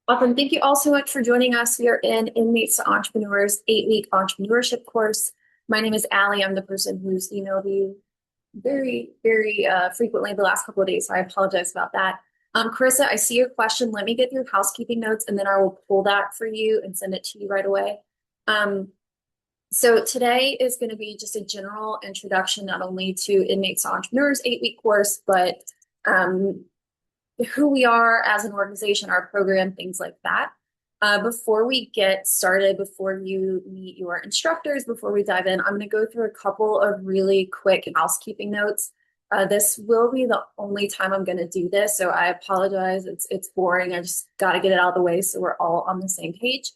Awesome. Thank you all so much for joining us. We are in Inmates to Entrepreneurs 8-week entrepreneurship course. My name is Allie. I'm the person who's emailed you very frequently the last couple of days, so I apologize about that. Carissa, I see your question. Let me get your housekeeping notes, and then I will pull that for you and send it to you right away. So today is going to be just a general introduction, not only to Inmates to Entrepreneurs 8-week course, but um, who we are as an organization, our program, things like that. Before we get started, before you meet your instructors, before we dive in, I'm going to go through a couple of really quick housekeeping notes. This will be the only time I'm going to do this, so I apologize. It's boring. I just got to get it out of the way so we're all on the same page.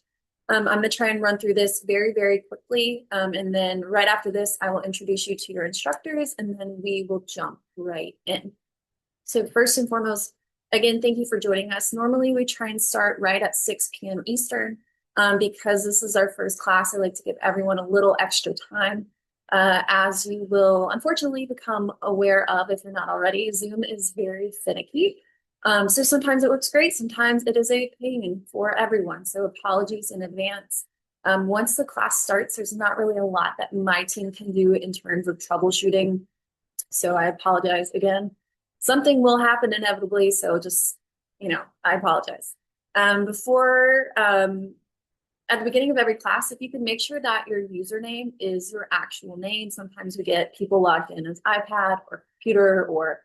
I'm going to try and run through this very quickly, and then right after this, I will introduce you to your instructors, and then we will jump right in. So first and foremost, again, thank you for joining us. Normally, we try and start right at 6 p.m. Eastern. Because this is our first class, I like to give everyone a little extra time. As you will unfortunately become aware of if you're not already, Zoom is very finicky. So sometimes it works great, sometimes it is a pain for everyone. So apologies in advance. Once the class starts, there's not really a lot that my team can do in terms of troubleshooting. So I apologize again. Something will happen inevitably, so just, I apologize. At the beginning of every class, if you can make sure that your username is your actual name. Sometimes we get people logged in as iPad or computer or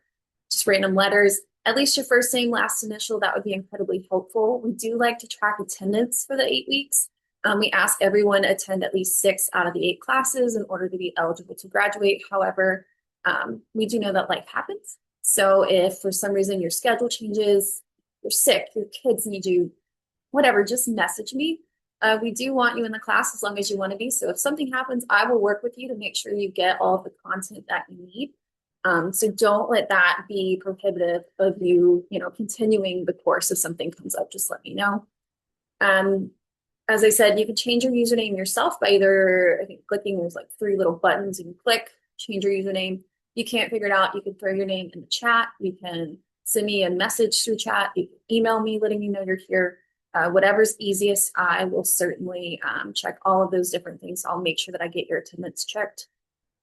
just random letters. At least your first name, last initial, that would be incredibly helpful. We do like to track attendance for the 8 weeks. We ask everyone attend at least 6 out of the 8 classes in order to be eligible to graduate. However, we do know that life happens. So if for some reason your schedule changes, you're sick, your kids need you, whatever, just message me. We do want you in the class as long as you want to be. So if something happens, I will work with you to make sure you get all of the content that you need. So don't let that be prohibitive of you, continuing the course. If something comes up, just let me know. As I said, you can change your username yourself by either, I think, clicking, there's like 3 little buttons you can click, change your username. You can't figure it out, you can throw your name in the chat. You can send me a message through chat. You can email me letting me know you're here. Whatever's easiest, I will certainly check all of those different things. I'll make sure that I get your attendance checked.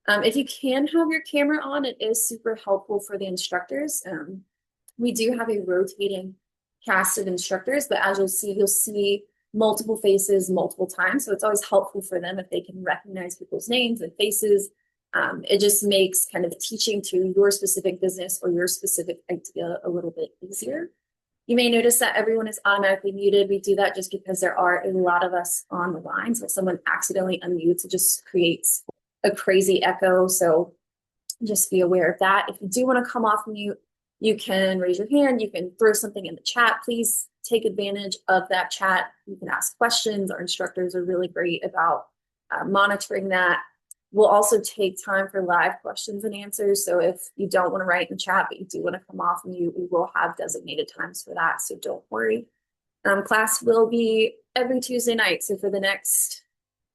If you can have your camera on, it is super helpful for the instructors. We do have a rotating cast of instructors, but as you'll see multiple faces multiple times. So it's always helpful for them if they can recognize people's names and faces. It just makes kind of teaching to your specific business or your specific idea a little bit easier. You may notice that everyone is automatically muted. We do that just because there are a lot of us on the line. So if someone accidentally unmutes, it just creates a crazy echo. So just be aware of that. If you do want to come off mute, you can raise your hand. You can throw something in the chat. Please take advantage of that chat. You can ask questions. Our instructors are really great about monitoring that. We'll also take time for live questions and answers. So if you don't want to write in the chat, but you do want to come off mute, we will have designated times for that. So don't worry. Class will be every Tuesday night. So for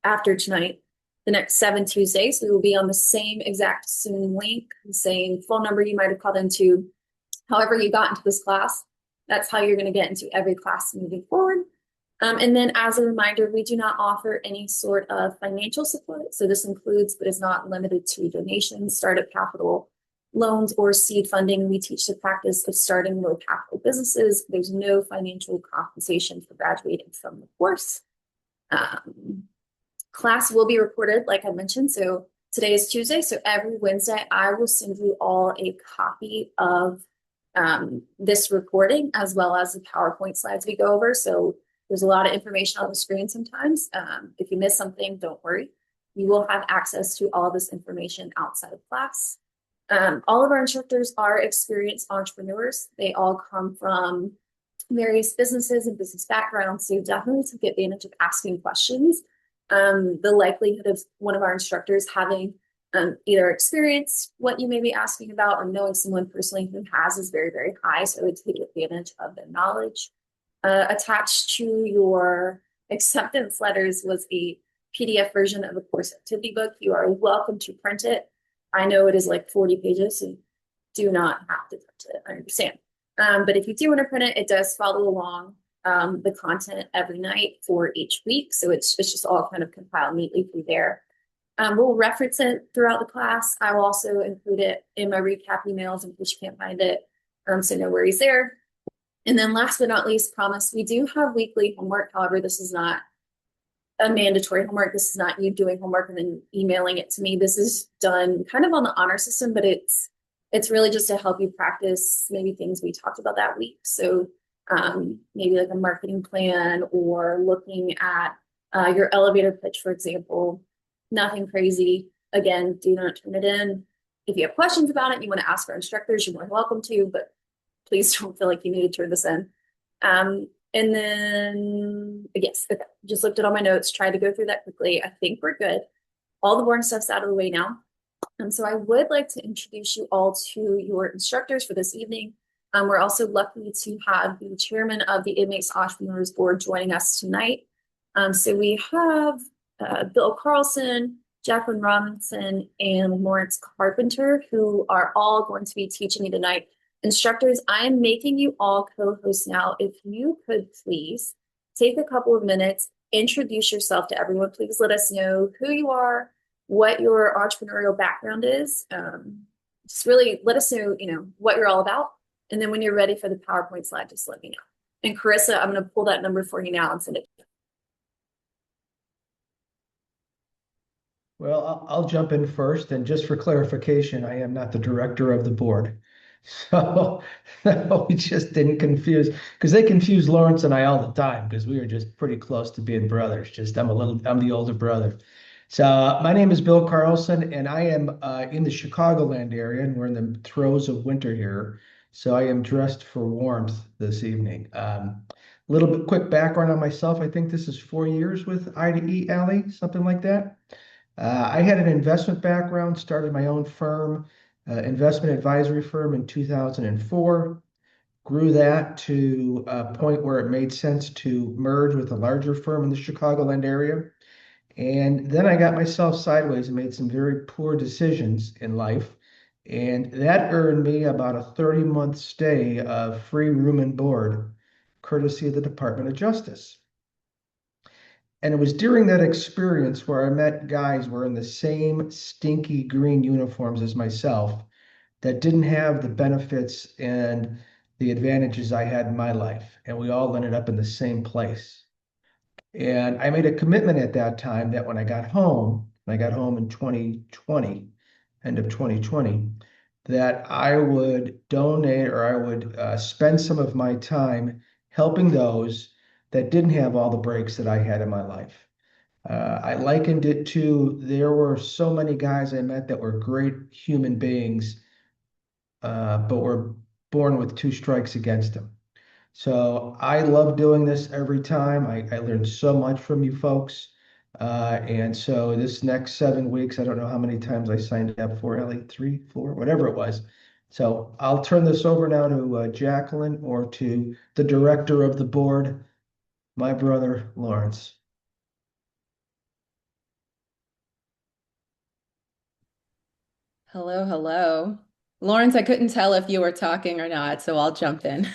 after tonight, the next 7 Tuesdays, we will be on the same exact Zoom link, the same phone number you might have called into. However you got into this class, that's how you're going to get into every class moving forward. And then as a reminder, we do not offer any sort of financial support. So this includes, but is not limited to, donations, startup capital, loans, or seed funding. We teach the practice of starting low capital businesses. There's no financial compensation for graduating from the course. Class will be recorded, like I mentioned. So today is Tuesday. So every Wednesday, I will send you all a copy of this recording as well as the PowerPoint slides we go over. So there's a lot of information on the screen sometimes. If you miss something, don't worry. You will have access to all of this information outside of class. All of our instructors are experienced entrepreneurs. They all come from various businesses and business backgrounds. So definitely take advantage of asking questions. The likelihood of one of our instructors having either experienced what you may be asking about or knowing someone personally who has is very high. So I would take advantage of their knowledge. Attached to your acceptance letters was a PDF version of a course activity book. You are welcome to print it. I know it is like 40 pages, so you do not have to print it, I understand. But if you do want to print it, it does follow along the content every night for each week. So it's just all kind of compiled neatly through there. We'll reference it throughout the class. I will also include it in my recap emails in case you can't find it. So no worries there. And then last but not least, promise, we do have weekly homework. However, this is not a mandatory homework. This is not you doing homework and then emailing it to me. This is done kind of on the honor system, but it's really just to help you practice maybe things we talked about that week. So maybe like a marketing plan or looking at your elevator pitch, for example. Nothing crazy. Again, do not turn it in. If you have questions about it, you want to ask our instructors, you're more than welcome to, but please don't feel like you need to turn this in. And then, yes, okay, just looked at all my notes, tried to go through that quickly. I think we're good. All the boring stuff's out of the way now. So I would like to introduce you all to your instructors for this evening. We're also lucky to have the chairman of the Inmates Entrepreneurs Board joining us tonight. So we have Bill Carlson, Jacqueline Robinson, and Lawrence Carpenter, who are all going to be teaching you tonight. Instructors, I'm making you all co-hosts now. If you could please take a couple of minutes, introduce yourself to everyone. Please let us know who you are, what your entrepreneurial background is. Just really let us know, what you're all about. And then when you're ready for the PowerPoint slide, just let me know. And Carissa, I'm going to pull that number for you now and send it to you. Well, I'll jump in first, and just for clarification, I am not the director of the board. So we just didn't confuse, because they confuse Lawrence and I all the time because we are just pretty close to being brothers. Just I'm the older brother. So my name is Bill Carlson, and I am in the Chicagoland area, and we're in the throes of winter here. So I am dressed for warmth this evening. Little bit quick background on myself. I think this is 4 years with IDE Alley, something like that. I had an investment background, started my own firm, investment advisory firm in 2004, grew that to a point where it made sense to merge with a larger firm in the Chicagoland area. And then I got myself sideways and made some very poor decisions in life. And that earned me about a 30-month stay of free room and board, courtesy of the Department of Justice. And it was during that experience where I met guys wearing the same stinky green uniforms as myself that didn't have the benefits and the advantages I had in my life. And we all ended up in the same place. And I made a commitment at that time that when I got home in 2020, end of 2020, that I would donate or I would spend some of my time helping those that didn't have all the breaks that I had in my life. I likened it to there were so many guys I met that were great human beings, but were born with two strikes against them. So I love doing this every time. I learned so much from you folks. And so this next 7 weeks, I don't know how many times I signed up for, Ellie, 3, 4, whatever it was. So I'll turn this over now to Jacqueline or to the director of the board, my brother, Lawrence. Hello, hello. Lawrence, I couldn't tell if you were talking or not, so I'll jump in.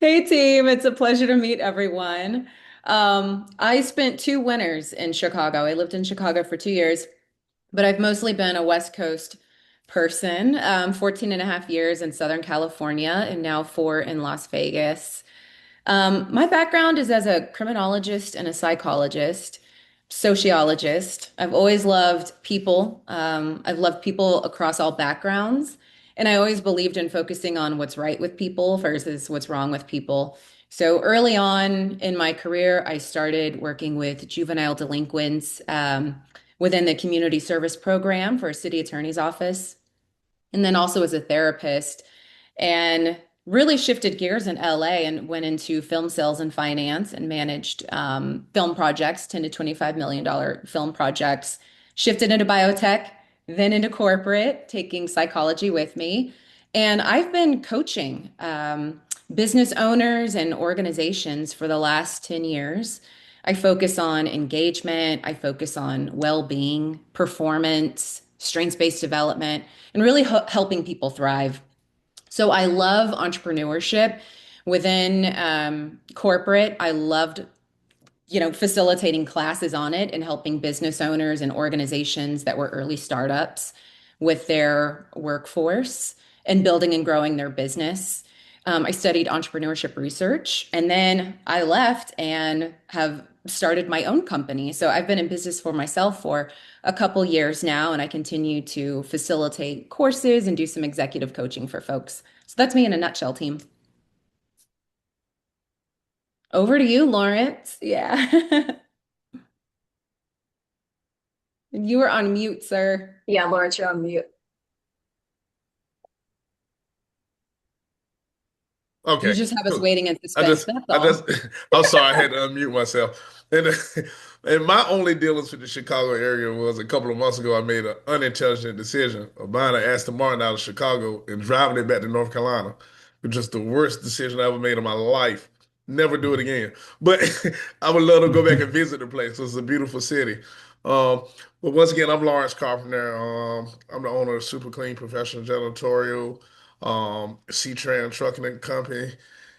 Hey team, it's a pleasure to meet everyone. I spent 2 winters in Chicago. I lived in Chicago for 2 years, but I've mostly been a West Coast person, 14 and a half years in Southern California and now 4 in Las Vegas. My background is as a criminologist and a psychologist, sociologist. I've always loved people. I've loved people across all backgrounds. And I always believed in focusing on what's right with people versus what's wrong with people. So early on in my career, I started working with juvenile delinquents within the community service program for a city attorney's office, and then also as a therapist, and really shifted gears in LA and went into film sales and finance and managed film projects, 10 to $25 million film projects, shifted into biotech, then into corporate, taking psychology with me. And I've been coaching business owners and organizations for the last 10 years. I focus on engagement, I focus on well-being, performance, strengths-based development, and really helping people thrive. So I love entrepreneurship Within corporate, I loved, facilitating classes on it and helping business owners and organizations that were early startups with their workforce and building and growing their business. I studied entrepreneurship research and then I left and have started my own company. So I've been in business for myself for a couple years now, and I continue to facilitate courses and do some executive coaching for folks. So that's me in a nutshell, team. Over to you, Lawrence. Yeah. You were on mute, sir. Yeah, Lawrence, you're on mute. You Okay. just have us Cool. waiting in I suspense. just, That's I all. just, I'm sorry, I had to unmute myself. And, and my only dealings with the Chicago area was a couple of months ago. I made an unintelligent decision of buying an Aston Martin out of Chicago and driving it back to North Carolina, which is the worst decision I ever made in my life. Never do it again. But I would love to go back and visit the place. It's a beautiful city. Um, but once again, I'm Lawrence Carpenter. I'm the owner of Super Clean Professional Janitorial, C-Tran Trucking and Company.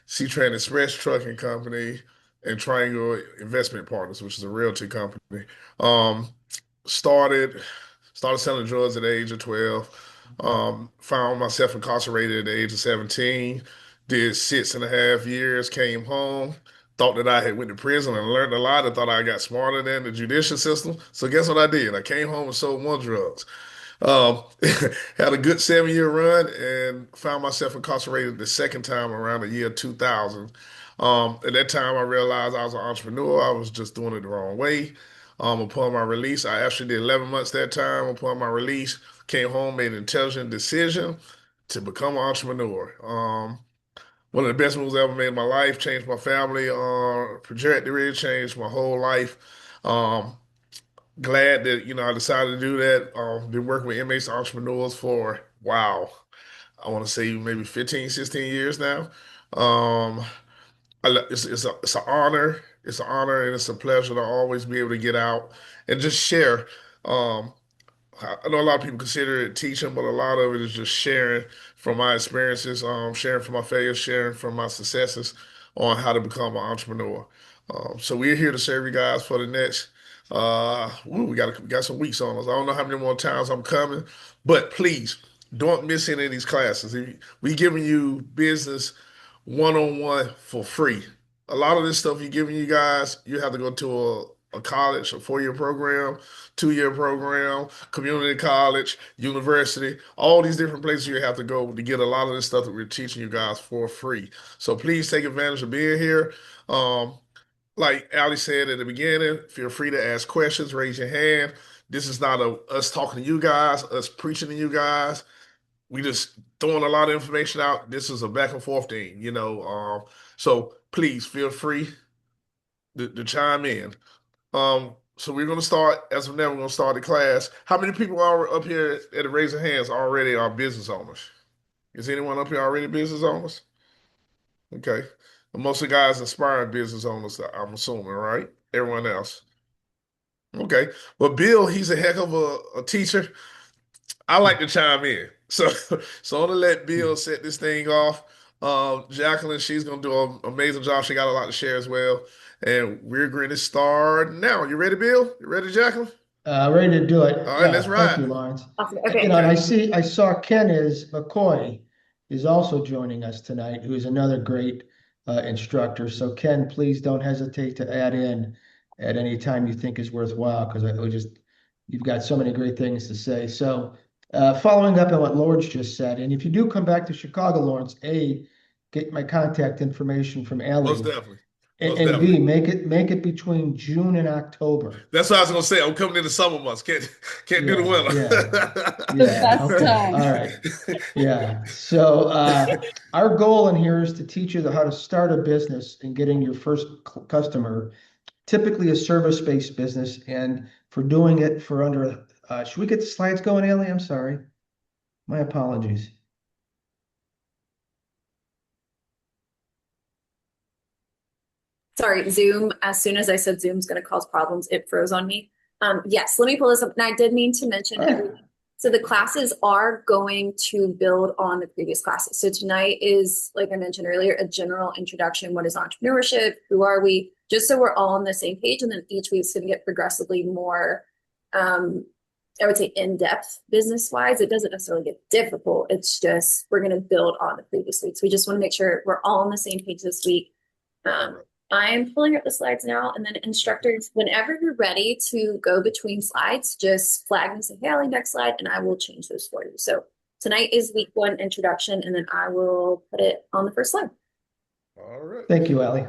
C-Tran Express Trucking Company, and Triangle Investment Partners, which is a realty company. Um, started started selling drugs at the age of 12. Found myself incarcerated at the age of 17. Did 6.5 years. Came home. Thought that I had went to prison and learned a lot. I thought I got smarter than the judicial system. So guess what I did? I came home and sold more drugs. Um, had a good 7 year run and found myself incarcerated the second time around the year 2000. At that time, I realized I was an entrepreneur. I was just doing it the wrong way. Upon my release, I actually did 11 months that time. Upon my release, came home, made an intelligent decision to become an entrepreneur. One of the best moves I ever made in my life, changed my family trajectory, changed my whole life. Um, Glad that I decided to do that. Been working with MH entrepreneurs for wow, I want to say maybe 15, 16 years now. Um, it's an honor. It's an honor and it's a pleasure to always be able to get out and just share. Um, I know a lot of people consider it teaching, but a lot of it is just sharing from my experiences, sharing from my failures, sharing from my successes on how to become an entrepreneur. So we're here to serve you guys for the next. We got some weeks on us. I don't know how many more times I'm coming, but please don't miss any of these classes. We giving you business one-on-one for free. A lot of this stuff you're giving you guys, you have to go to a college, a 4 year program, 2 year program, community college, university, all these different places you have to go to get a lot of this stuff that we're teaching you guys for free. So please take advantage of being here. Um, like Ali said at the beginning, feel free to ask questions, raise your hand. This is not us talking to you guys, us preaching to you guys. We just throwing a lot of information out. This is a back and forth thing. So please feel free to chime in. So we're gonna start as of now. We're gonna start the class. How many people are up here at the raise of hands already are business owners? Is anyone up here already business owners? Okay. And most of the guys aspiring business owners, I'm assuming, right? Everyone else. Okay. Well, Bill, he's a heck of a teacher. I like to chime in. So I'm gonna let Bill set this thing off. Jacqueline, she's gonna do an amazing job. She got a lot to share as well. And we're going to start now. You ready, Bill? You ready, Jacqueline? Ready to do it. All right, let's Yeah, thank you, ride. Lawrence. Awesome. And, Okay. and Okay. I saw Ken is McCoy is also joining us tonight, who's another great instructor. So Ken, please don't hesitate to add in at any time you think is worthwhile, because you've got so many great things to say. So following up on what Lawrence just said, and if you do come back to Chicago, Lawrence, get my contact information from Most Ellie. definitely. And, Most and B, definitely. make it between June and October. That's what I was gonna say. I'm coming in the summer months. Can't do the Yeah, yeah, The yeah. best winter. Okay, all time. right. Yeah. So our goal in here is to teach you how to start a business and getting your first customer, typically a service-based business, and for doing it for under. Should we get the slides going, Ellie? I'm sorry. My apologies. Sorry, Zoom, as soon as I said Zoom's going to cause problems, it froze on me. Yes, let me pull this up. And I did mean to mention Oh, So the classes are going to build on the previous classes. So tonight is, like I mentioned earlier, a general introduction. What is entrepreneurship? Who are we? Just so we're all on the same page. And then each week's going to get progressively more, I would say, in-depth business-wise. It doesn't necessarily get difficult. It's just we're going to build on the previous weeks. We just want to make sure we're all on the same page this week. I'm pulling up the slides now, and then instructors, whenever you're ready to go between slides, just flag me and say, hey, Allie, next slide, and I will change those for you. So tonight is week 1 introduction, and then I will put it on the first slide. All right. Thank you, Allie.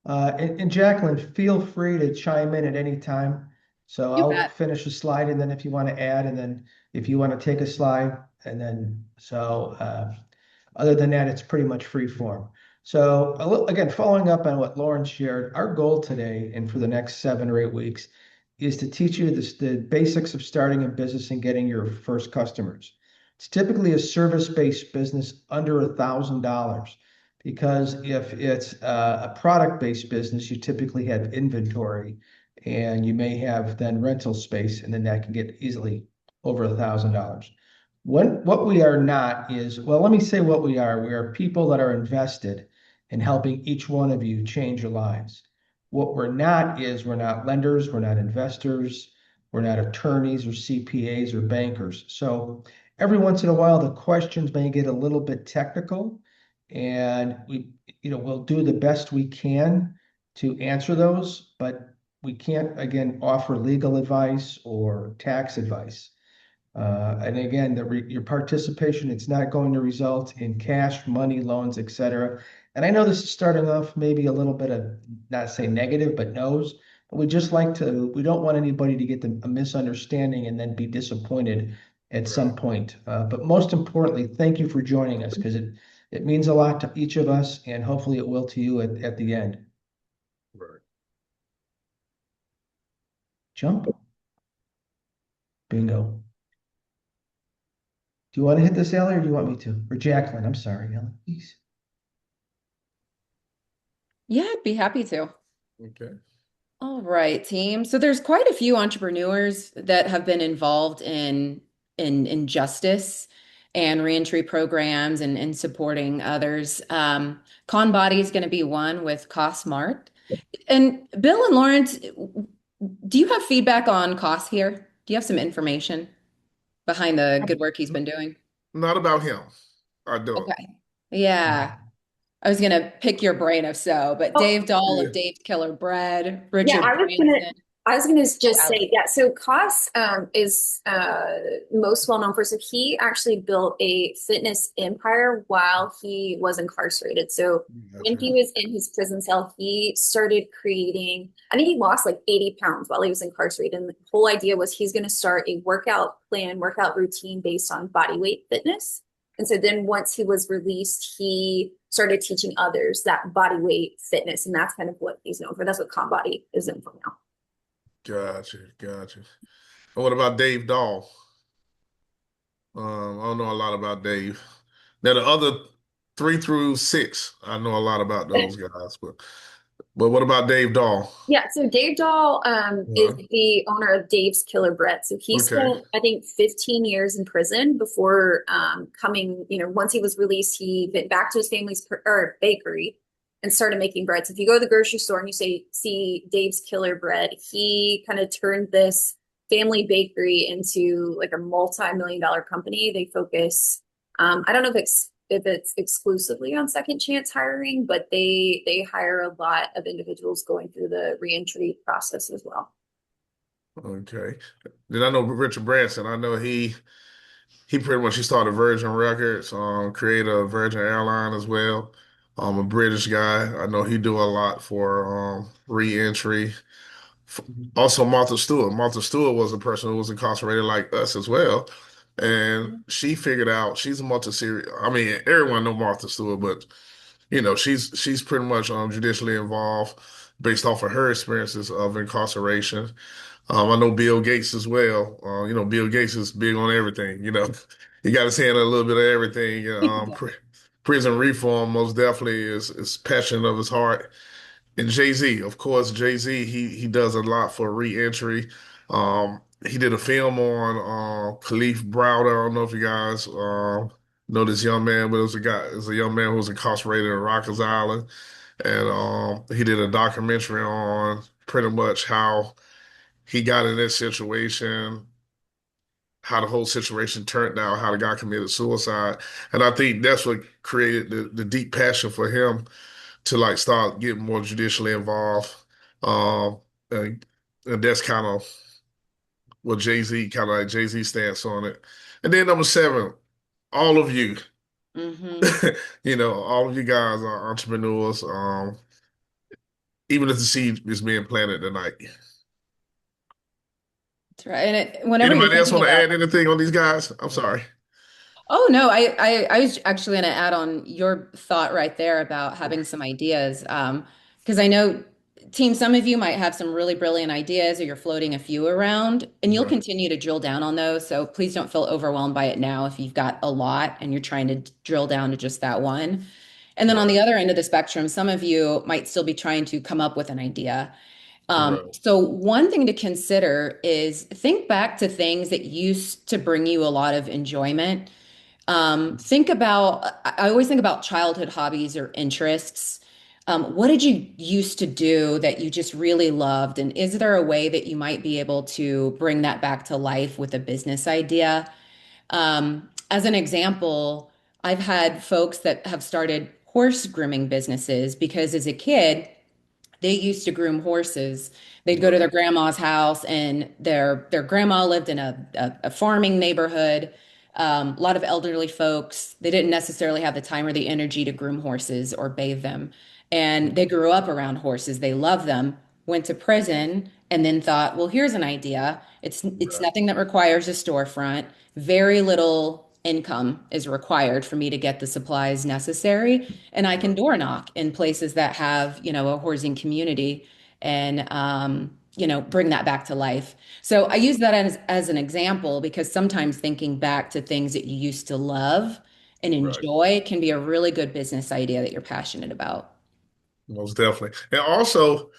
And Jacqueline, feel free to chime in at any time. So You I'll bet. finish a slide, and then if you want to add, and then if you want to take a slide, and then other than that, it's pretty much free form. So again, following up on what Lauren shared, our goal today and for the next 7 or 8 weeks is to teach you the basics of starting a business and getting your first customers. It's typically a service-based business under $1,000 because if it's a product-based business, you typically have inventory and you may have then rental space, and then that can get easily over $1,000. What we are not is, well, let me say what we are. We are people that are invested in helping each one of you change your lives. What we're not is we're not lenders, we're not investors, we're not attorneys or CPAs or bankers. So every once in a while, the questions may get a little bit technical, and we'll do the best we can to answer those, but we can't, again, offer legal advice or tax advice. And again, your participation, it's not going to result in cash, money, loans, etc. And I know this is starting off maybe a little bit of, not say negative, but no's. But we don't want anybody to get a misunderstanding and then be disappointed at some point. But most importantly, thank you for joining us, because it means a lot to each of us, and hopefully it will to you at the end. Right. Jump. Bingo. Do you want to hit this, Ellie, or do you want me to? Or Jacqueline, I'm sorry, Ellie, please. Yeah, I'd be happy to. Okay. All right, team. So there's quite a few entrepreneurs that have been involved in justice and reentry programs and supporting others. ConBody is going to be one with CoSmart. And Bill and Lawrence, do you have feedback on Cos here? Do you have some information behind the good work he's been doing? Not about him. I don't. Okay. Yeah. I was gonna pick your brain if so, but Oh, Dave Dahl yeah. of Dave's Killer Bread, Yeah, Richard Branson. I was gonna just Wow. say, yeah, so Koss is most well known for, so he actually built a fitness empire while he was incarcerated. So when he was in his prison cell, he started creating, I think he lost like 80 pounds while he was incarcerated. And the whole idea was he's gonna start a workout routine based on body weight fitness. And so then once he was released, he started teaching others that body weight fitness. And that's kind of what he's known for. That's what ConBody is known for now. Gotcha. And what about Dave Dahl? I don't know a lot about Dave. Now the other 3 through 6, I know a lot about those guys, but what about Dave Dahl? Yeah, so Dave Dahl is the owner of Dave's Killer Bread. So he spent, I think, 15 years in prison before coming, once he was released, he went back to his family's bakery and started making bread. So if you go to the grocery store and you see Dave's Killer Bread, he kind of turned this family bakery into like a multi-million-dollar company. They focus, I don't know if it's exclusively on second chance hiring, but they hire a lot of individuals going through the reentry process as well. Okay. Then I know Richard Branson. I know he pretty much he started Virgin Records, created a Virgin Airline as well. A British guy. I know he do a lot for reentry. Also, Martha Stewart. Martha Stewart was a person who was incarcerated like us as well. And she figured out she's a multi-series. I mean, everyone know Martha Stewart, but she's pretty much judicially involved based off of her experiences of incarceration. I know Bill Gates as well. Bill Gates is big on everything. You got his hand in a little bit of everything. Prison reform most definitely is passion of his heart. And Jay-Z, of course, Jay-Z, he does a lot for reentry. he did a film on Khalif Browder. I don't know if you guys know this young man, but it was a young man who was incarcerated in Rikers Island, and he did a documentary on pretty much how he got in that situation, how the whole situation turned out, how the guy committed suicide, and I think that's what created the deep passion for him to like start getting more judicially involved. Um, and, and that's kind of what Jay-Z kind of like Jay-Z stance on it. And then number seven, all of you, Hmm. all of you guys are entrepreneurs. Even if the seed is being planted tonight. That's right. And whenever you're Anybody else thinking want to about, add anything on these guys? I'm sorry. oh no, I was actually going to add on your thought right there about having some ideas. Because I know, team, some of you might have some really brilliant ideas, or you're floating a few around, and you'll Right, continue to drill down on those. So please don't feel overwhelmed by it now if you've got a lot and you're trying to drill down to just that one. And then on right, the other end of the spectrum, some of you might still be trying to come up with an idea. right, So one thing to consider is think back to things that used to bring you a lot of enjoyment. Think about, I always think about childhood hobbies or interests. What did you used to do that you just really loved? And is there a way that you might be able to bring that back to life with a business idea? As an example, I've had folks that have started horse grooming businesses because as a kid, they used to groom horses. They'd go to their right, grandma's house, and their grandma lived in a farming neighborhood. A lot of elderly folks. They didn't necessarily have the time or the energy to groom horses or bathe them, and they grew up around horses. They loved them. Went to prison, and then thought, well, here's an idea. It's right, nothing that requires a storefront. Very little income is required for me to get the supplies necessary, and I can right, door knock in places that have, a housing community and, bring that back to life. So I use that as an example because sometimes thinking back to things that you used to love and right. enjoy can be a really good business idea that you're passionate about. Most definitely. And also,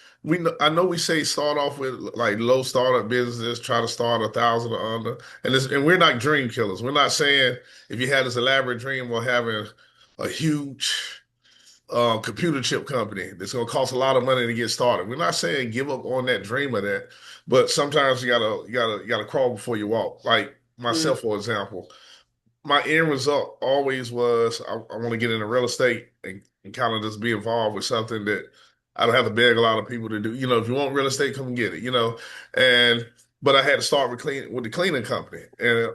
I know we say start off with like low startup businesses, try to start 1,000 or under, and we're not dream killers. We're not saying if you had this elaborate dream of having a huge computer chip company that's going to cost a lot of money to get started. We're not saying give up on that dream of that, but sometimes you gotta crawl before you walk. Like Mm, myself, for example, my end result always was I want to get into real estate and kind of just be involved with something that I don't have to beg a lot of people to do. If you want real estate, come and get it. And but I had to start with the cleaning company, and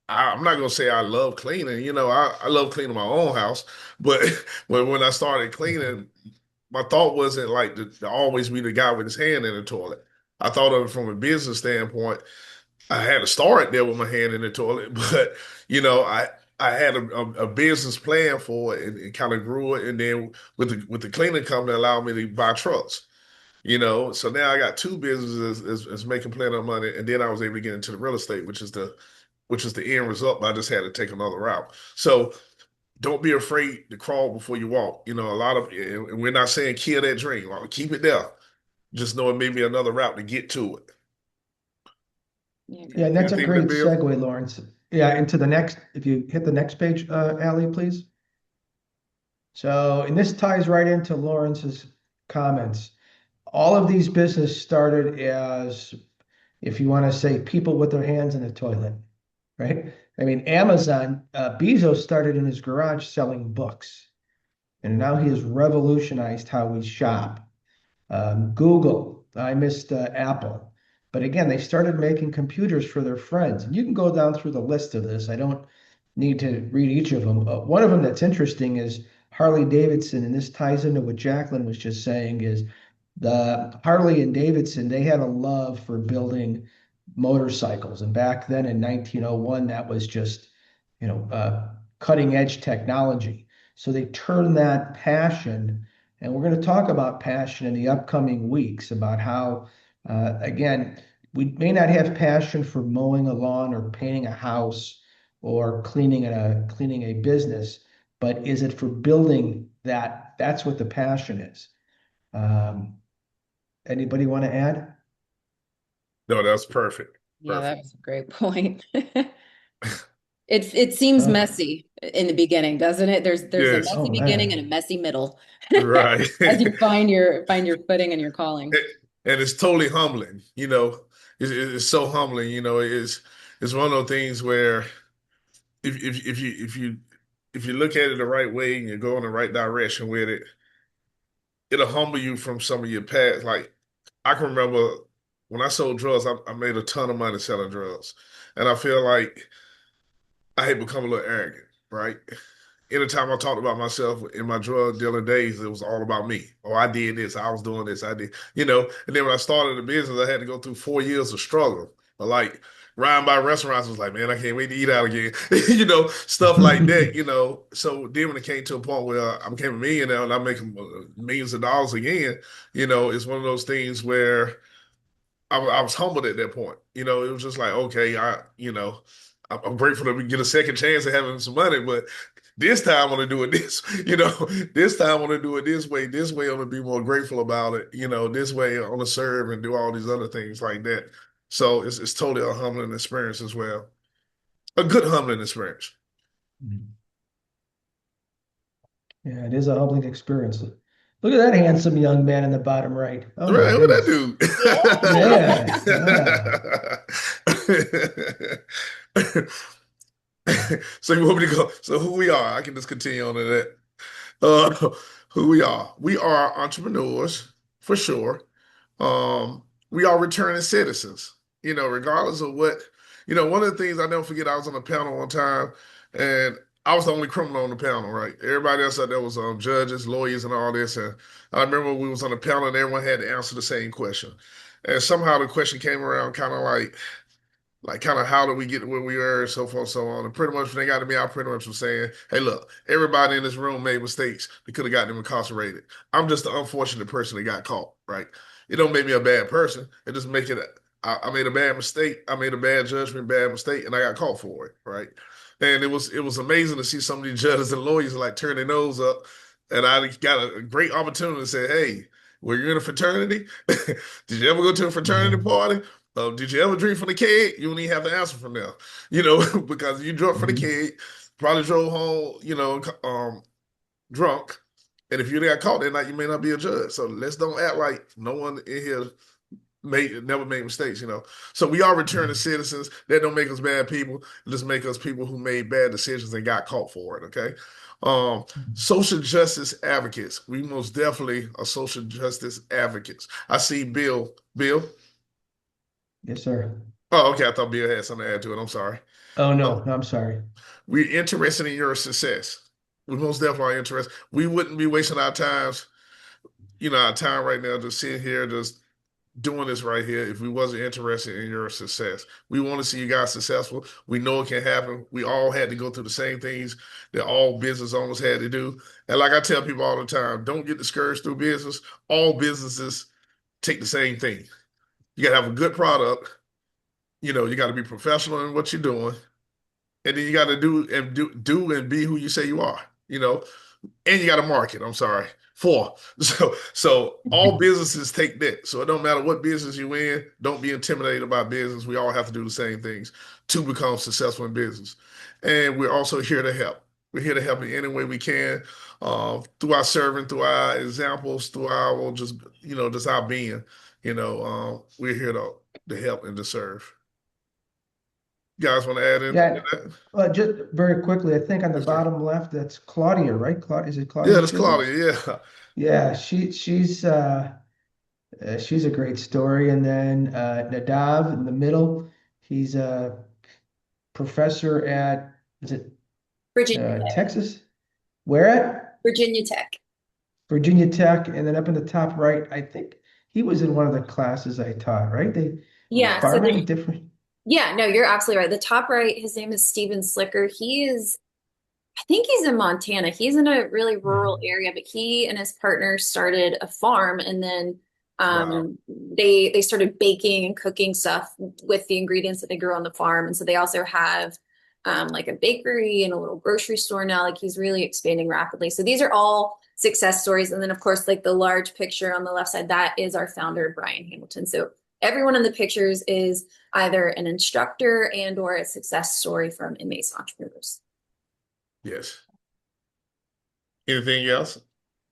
I'm not gonna say I love cleaning. I love cleaning my own house, but when I started cleaning, my thought wasn't like to always be the guy with his hand in the toilet. I thought of it from a business standpoint. I had to start there with my hand in the toilet, but I had a business plan for it and kind of grew it, and then with the cleaning company allowed me to buy trucks. So now I got two businesses is making plenty of money, and then I was able to get into the real estate, which is the end result. But I just had to take another route. So don't be afraid to crawl before you walk. And we're not saying kill that dream. Keep it there. Just know it may be another route to get to it. yeah, Yeah, and great. that's a Anything, great Bill? segue, Lawrence. Yeah, into the next, if you hit the next page, Ally, please. So, and this ties right into Lawrence's comments. All of these businesses started as, if you want to say, people with their hands in the toilet, right? I mean, Amazon, Bezos started in his garage selling books, and now he has revolutionized how we shop. Google, I missed Apple. But again, they started making computers for their friends. And you can go down through the list of this. I don't need to read each of them. One of them that's interesting is Harley Davidson, and this ties into what Jacqueline was just saying, is the Harley and Davidson, they had a love for building motorcycles. And back then in 1901, that was just, cutting edge technology. So they turned that passion, and we're going to talk about passion in the upcoming weeks about how, again, we may not have passion for mowing a lawn or painting a house or cleaning a business, but is it for building that? That's what the passion is. Um, Anybody want to add? No, that's perfect. Yeah, that Perfect. was a great point. It seems Oh, messy in the beginning, doesn't it? There's a Yes. messy oh beginning man. and a messy middle Right. as you find your footing and your calling. And it's totally humbling, you know. It's so humbling, you know. It's one of those things where if you look at it the right way and you go in the right direction with it, it'll humble you from some of your past. Like I can remember when I sold drugs, I made a ton of money selling drugs, and I feel like I had become a little arrogant, right? Anytime I talked about myself in my drug dealing days, it was all about me. Oh, I did this, I was doing this, I did, you know. And then when I started the business, I had to go through 4 years of struggle. But like riding by restaurants was like, man, I can't wait to eat out again, you know, stuff like that, you know. So then when it came to a point where I became a millionaire and I'm making millions of dollars again, you know, it's one of those things where I was humbled at that point. You know, it was just like, okay, you know, I'm grateful to get a second chance of having some money, but this time I want to do it this, you know, this time I want to do it this way. This way I want to be more grateful about it. You know, this way I want to serve and do all these other things like that. So it's totally a humbling experience as well. A good humbling experience. Yeah, it is a humbling experience. Look at that handsome young man in the bottom right. Oh my Right, who that goodness. Yeah, yeah. dude? So you want me to go? So who we are? I can just continue on to that. Uh, who we are? We are entrepreneurs for sure. We are returning citizens. You know, regardless of what, you know, one of the things I never forget, I was on a panel one time, and I was the only criminal on the panel, right? Everybody else out there was judges, lawyers, and all this. And I remember we was on the panel, and everyone had to answer the same question. And somehow the question came around kind of like kind of how did we get to where we are and so forth and so on. And pretty much when they got to me, I pretty much was saying, hey, look, everybody in this room made mistakes. They could have gotten them incarcerated. I'm just the unfortunate person that got caught, right? It don't make me a bad person. It just make it, I made a bad mistake. I made a bad judgment, bad mistake, and I got caught for it, right? And it was amazing to see some of these judges and lawyers like turn their nose up. And I got a great opportunity to say, hey, were you in a fraternity? Did you ever go to a fraternity Mhm. party? Did you ever drink from the keg? You don't even have to answer from there, you know, because you drunk from the Mhm. keg, probably drove home, you know, drunk. And if you got caught that night, you may not be a judge. So let's don't act like no one in here never made mistakes, you know. So we are returning citizens. That don't make us bad people. It just make us people who made bad decisions and got caught for it. Okay. Um, Social justice advocates. We most definitely are social justice advocates. I see Bill. Bill. Yes, sir. Oh, okay. I thought Bill had something to add to it. I'm sorry. Oh Uh, no, no, I'm sorry. we're interested in your success. We most definitely are interested. We wouldn't be wasting our times, you know, our time right now just sitting here just doing this right here if we wasn't interested in your success. We want to see you guys successful. We know it can happen. We all had to go through the same things that all business owners had to do. And like I tell people all the time, don't get discouraged through business. All businesses take the same thing. You got to have a good product. You know, you got to be professional in what you're doing. And then you got to do and be who you say you are, you know, and you got to market. I'm sorry, four. So all businesses take that. So it don't matter what business you in. Don't be intimidated by business. We all have to do the same things to become successful in business, and we're also here to help. We're here to help in any way we can, through our serving, through our examples, through our just just our being. We're here to help and to serve. You guys want to add anything to Yeah, that? just very quickly, I think on the Yes, sir. bottom left, that's Claudia, right? Is it Yeah, Claudia that's Childers? Claudia. Yeah. Yeah, she's a great story. And then Nadav in the middle, he's a professor at, is it Virginia Tech. Texas? Where at? Virginia Tech. Virginia Tech. And then up in the top right, I think he was in one of the classes I taught, right? They Yeah, so farming different. yeah, no, you're absolutely right. The top right, his name is Steven Slicker. I think he's in Montana. He's in a really rural area, but he and his partner started a farm, and then Wow. they started baking and cooking stuff with the ingredients that they grew on the farm. And so they also have like a bakery and a little grocery store now. Like he's really expanding rapidly. So these are all success stories. And then of course, like the large picture on the left side, that is our founder, Brian Hamilton. So everyone in the pictures is either an instructor and or a success story from inmates entrepreneurs. Yes. Anything else?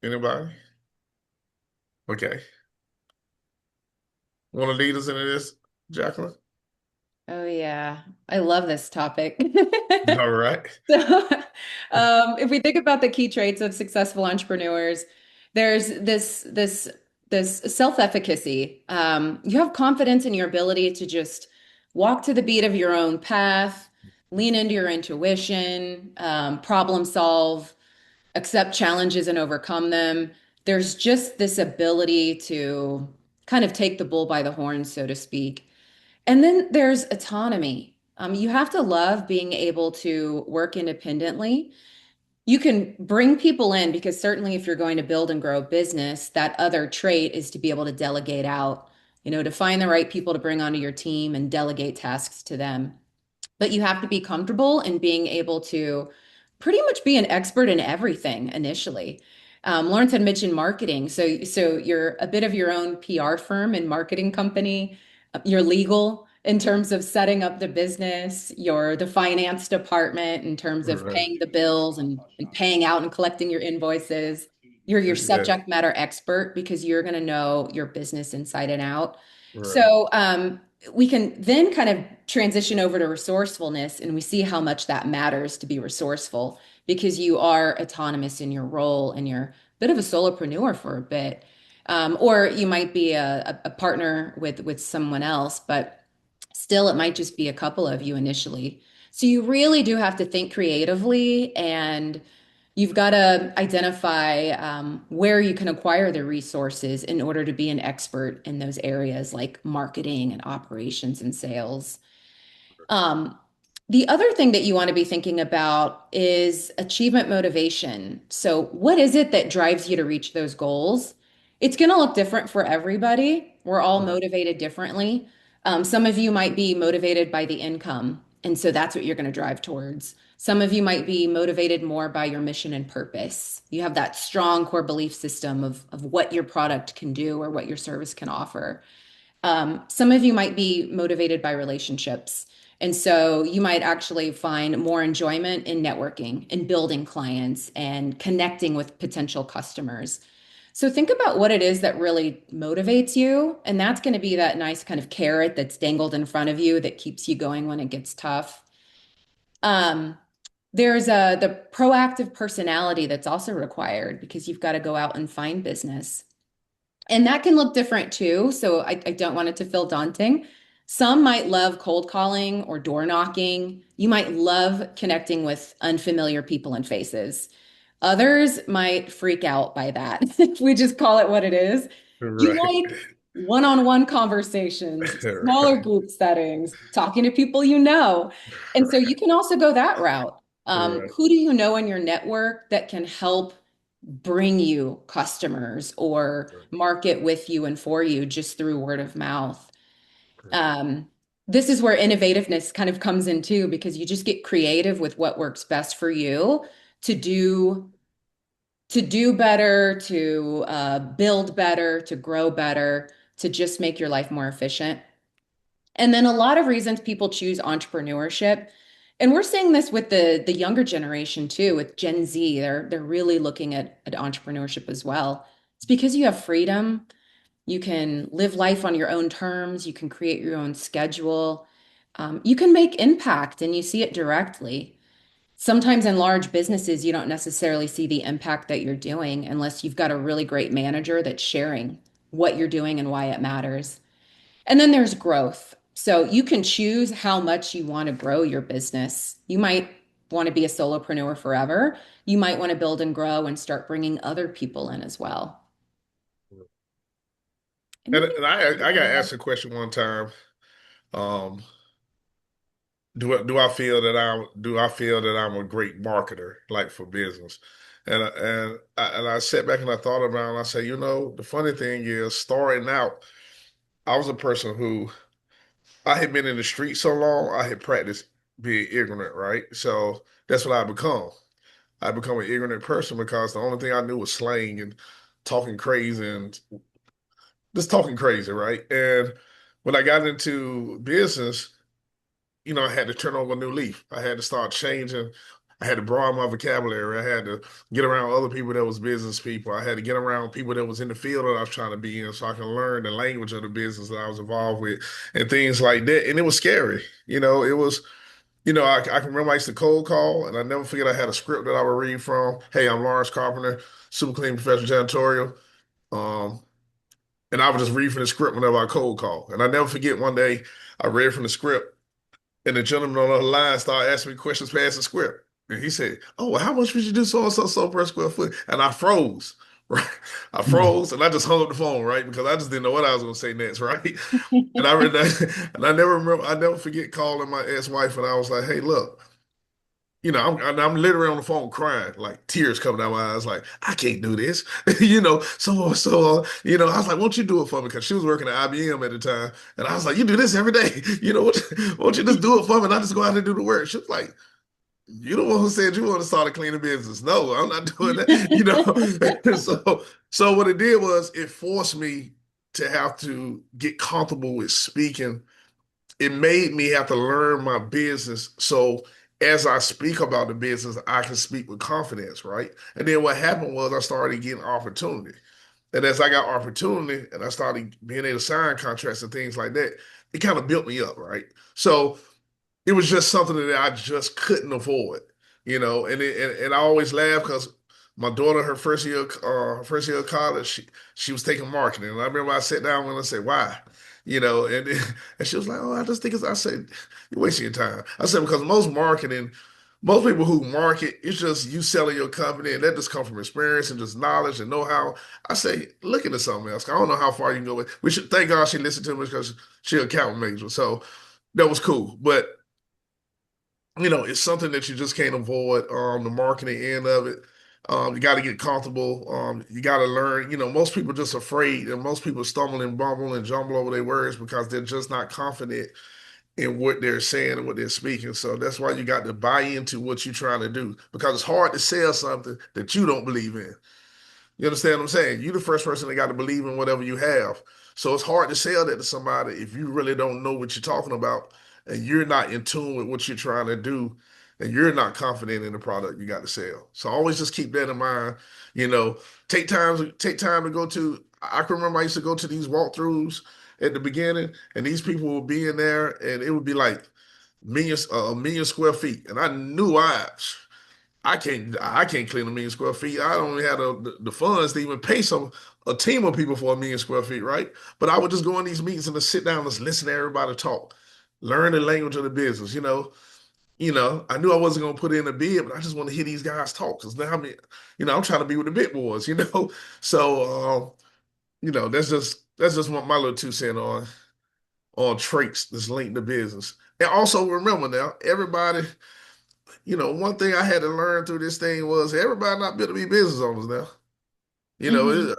Anybody? Okay. Want to lead us into this, Jacqueline? Oh yeah, I love this topic. All right. So, if we think about the key traits of successful entrepreneurs, there's this self-efficacy. You have confidence in your ability to just walk to the beat of your own path, lean into your intuition, problem solve, accept challenges and overcome them. There's just this ability to kind of take the bull by the horns, so to speak. And then there's autonomy. You have to love being able to work independently. You can bring people in because certainly if you're going to build and grow a business, that other trait is to be able to delegate out, to find the right people to bring onto your team and delegate tasks to them. But you have to be comfortable in being able to pretty much be an expert in everything initially. Lawrence had mentioned marketing. So you're a bit of your own PR firm and marketing company. You're legal in terms of setting up the business. You're the finance department in terms of Right. paying the bills and paying out and collecting your invoices. You're your Yeah. subject matter expert because you're going to know your business inside and out. Right. So we can then kind of transition over to resourcefulness, and we see how much that matters to be resourceful because you are autonomous in your role and you're a bit of a solopreneur for a bit. Or you might be a partner with someone else, but still it might just be a couple of you initially. So you really do have to think creatively, and you've got to identify where you can acquire the resources in order to be an expert in those areas like marketing and operations and sales. Um, the other thing that you want to be thinking about is achievement motivation. So, what is it that drives you to reach those goals? It's going to look different for everybody. We're all Right. motivated differently. Some of you might be motivated by the income, and so that's what you're going to drive towards. Some of you might be motivated more by your mission and purpose. You have that strong core belief system of what your product can do or what your service can offer. Some of you might be motivated by relationships. And so you might actually find more enjoyment in networking and building clients and connecting with potential customers. So think about what it is that really motivates you. And that's going to be that nice kind of carrot that's dangled in front of you that keeps you going when it gets tough. Um, there's the proactive personality that's also required because you've got to go out and find business. And that can look different too. So I don't want it to feel daunting. Some might love cold calling or door knocking. You might love connecting with unfamiliar people and faces. Others might freak out by that. We just call it what it is. You Right. like one-on-one conversations, smaller Right. group settings, talking to people you know. And so you can also go that route. Right. Who do you know in your network that can help bring you customers or market with you and for you just through word of mouth? Um, this is where innovativeness kind of comes in too, because you just get creative with what works best for you to do to do better, to build better, to grow better, to just make your life more efficient. And then a lot of reasons people choose entrepreneurship. And we're seeing this with the younger generation too, with Gen Z. They're really looking at entrepreneurship as well. It's because you have freedom. You can live life on your own terms. You can create your own schedule. You can make impact and you see it directly. Sometimes in large businesses, you don't necessarily see the impact that you're doing unless you've got a really great manager that's sharing what you're doing and why it matters. And then there's growth. So you can choose how much you want to grow your business. You might want to be a solopreneur forever. You might want to build and grow and start bringing other people in as well. Anything? And I got asked a question one time. Um, do I feel that I'm a great marketer, like for business? And I sat back and I thought about it and I said, the funny thing is, starting out, I was a person who I had been in the street so long, I had practiced being ignorant, right? So that's what I become. I become an ignorant person because the only thing I knew was slang and talking crazy and just talking crazy, right? And when I got into business, I had to turn over a new leaf. I had to start changing. I had to broaden my vocabulary. I had to get around other people that was business people. I had to get around people that was in the field that I was trying to be in so I can learn the language of the business that I was involved with and things like that. And it was scary. It was, I can remember I used to cold call and I never forget I had a script that I would read from. Hey, I'm Lawrence Carpenter, super clean professional janitorial. Um, and I would just read from the script whenever I cold call. And I never forget one day I read from the script and the gentleman on the other line started asking me questions past the script. And he said, "Oh, well, how much would you do so and so so per square foot?" And I froze, right? I froze and I just hung up the phone, right? Because I just didn't know what I was going to say next, right? And I read that, and I never forget calling my ex-wife and I was like, "Hey, look, I'm literally on the phone crying, like tears coming down my eyes, like I can't do this, I was like, "Won't you do it for me?" Because she was working at IBM at the time, and I was like, "You do this every day, won't you just do it for me?" And I just go out and do the work. She was like, "You the one who said you want to start a cleaning business. No, I'm not doing that." So what it did was it forced me to have to get comfortable with speaking. It made me have to learn my business. So as I speak about the business, I can speak with confidence, right? And then what happened was I started getting opportunity. And as I got opportunity and I started being able to sign contracts and things like that, it kind of built me up, right? So it was just something that I just couldn't avoid. And I always laugh because my daughter, her first year of college, she was taking marketing, and I remember I sat down with her and said, "Why?" And she was like, "Oh, I just think it's." I said, "You're wasting your time." I said because most people who market, it's just you selling your company, and that just come from experience and just knowledge and know-how. I say, look into something else. I don't know how far you can go with. We should thank God she listened to me because she an accountant major, so that was cool, but it's something that you just can't avoid. The marketing end of it. You got to get comfortable. You got to learn. Most people just afraid, and most people stumble and bumble and jumble over their words because they're just not confident in what they're saying and what they're speaking. So that's why you got to buy into what you're trying to do because it's hard to sell something that you don't believe in. You understand what I'm saying? You're the first person that got to believe in whatever you have. So it's hard to sell that to somebody if you really don't know what you're talking about and you're not in tune with what you're trying to do and you're not confident in the product you got to sell. So always just keep that in mind. You know, take time to go to. I can remember I used to go to these walkthroughs at the beginning, and these people would be in there, and it would be like millions, a million square feet, and I knew I can't clean 1 million square feet. I don't even have the funds to even pay a team of people for 1 million square feet, right? But I would just go in these meetings and just sit down and just listen to everybody talk, learn the language of the business. I knew I wasn't gonna put in a bid, but I just want to hear these guys talk because now I'm trying to be with the big boys. So that's just my little 2 cents on traits that's linked to business. And also remember now, everybody. One thing I had to learn through this thing was everybody not built to be business owners now. You know, Hmm.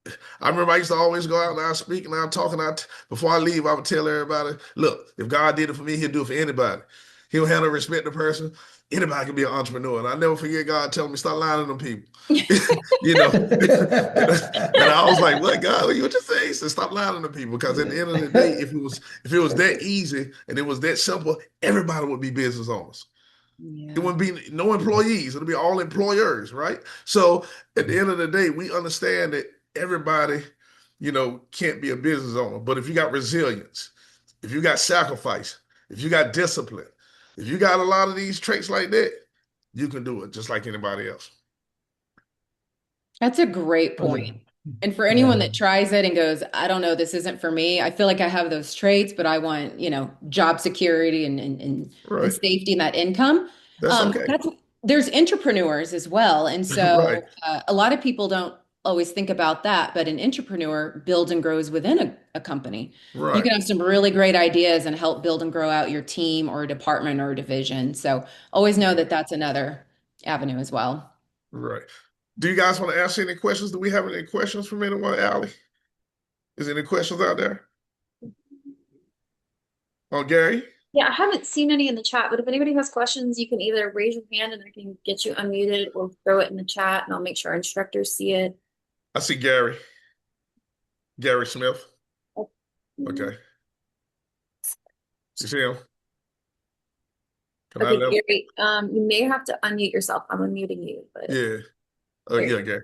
it, I remember I used to always go out and I speak and I talk and before I leave, I would tell everybody, look, if God did it for me, he'll do it for anybody. He'll handle respect the person. Anybody can be an entrepreneur. And I never forget God telling me, stop lying to them people. you know, and I was like, what God, what you say? He said, stop lying to them people. Because at the end of the day, if it was that easy and it was that simple, everybody would be business owners. It Yeah. wouldn't be no employees. It'll be all employers, right? So at the end of the day, we understand that everybody, can't be a business owner. But if you got resilience, if you got sacrifice, if you got discipline, if you got a lot of these traits like that, you can do it just like anybody else. That's a great Was it? point. And for anyone Yeah. that tries it and goes, I don't know, this isn't for me. I feel like I have those traits, but I want, job security and Right. safety and that income. That's okay. There's entrepreneurs as well. And Right. so a lot of people don't always think about that, but an entrepreneur builds and grows within a company. You Right. can have some really great ideas and help build and grow out your team or a department or a division. So always know that that's another avenue as well. Right. Do you guys want to ask any questions? Do we have any questions from anyone, Allie? Is there any questions out there? Oh, Gary? Yeah, I haven't seen any in the chat, but if anybody has questions, you can either raise your hand and I can get you unmuted or throw it in the chat and I'll make sure our instructors see it. I see Gary. Gary Smith. Okay. You see him? Can I Okay, level? Gary, you may have to unmute yourself. I'm unmuting you, but Yeah. there you Yeah, go. okay.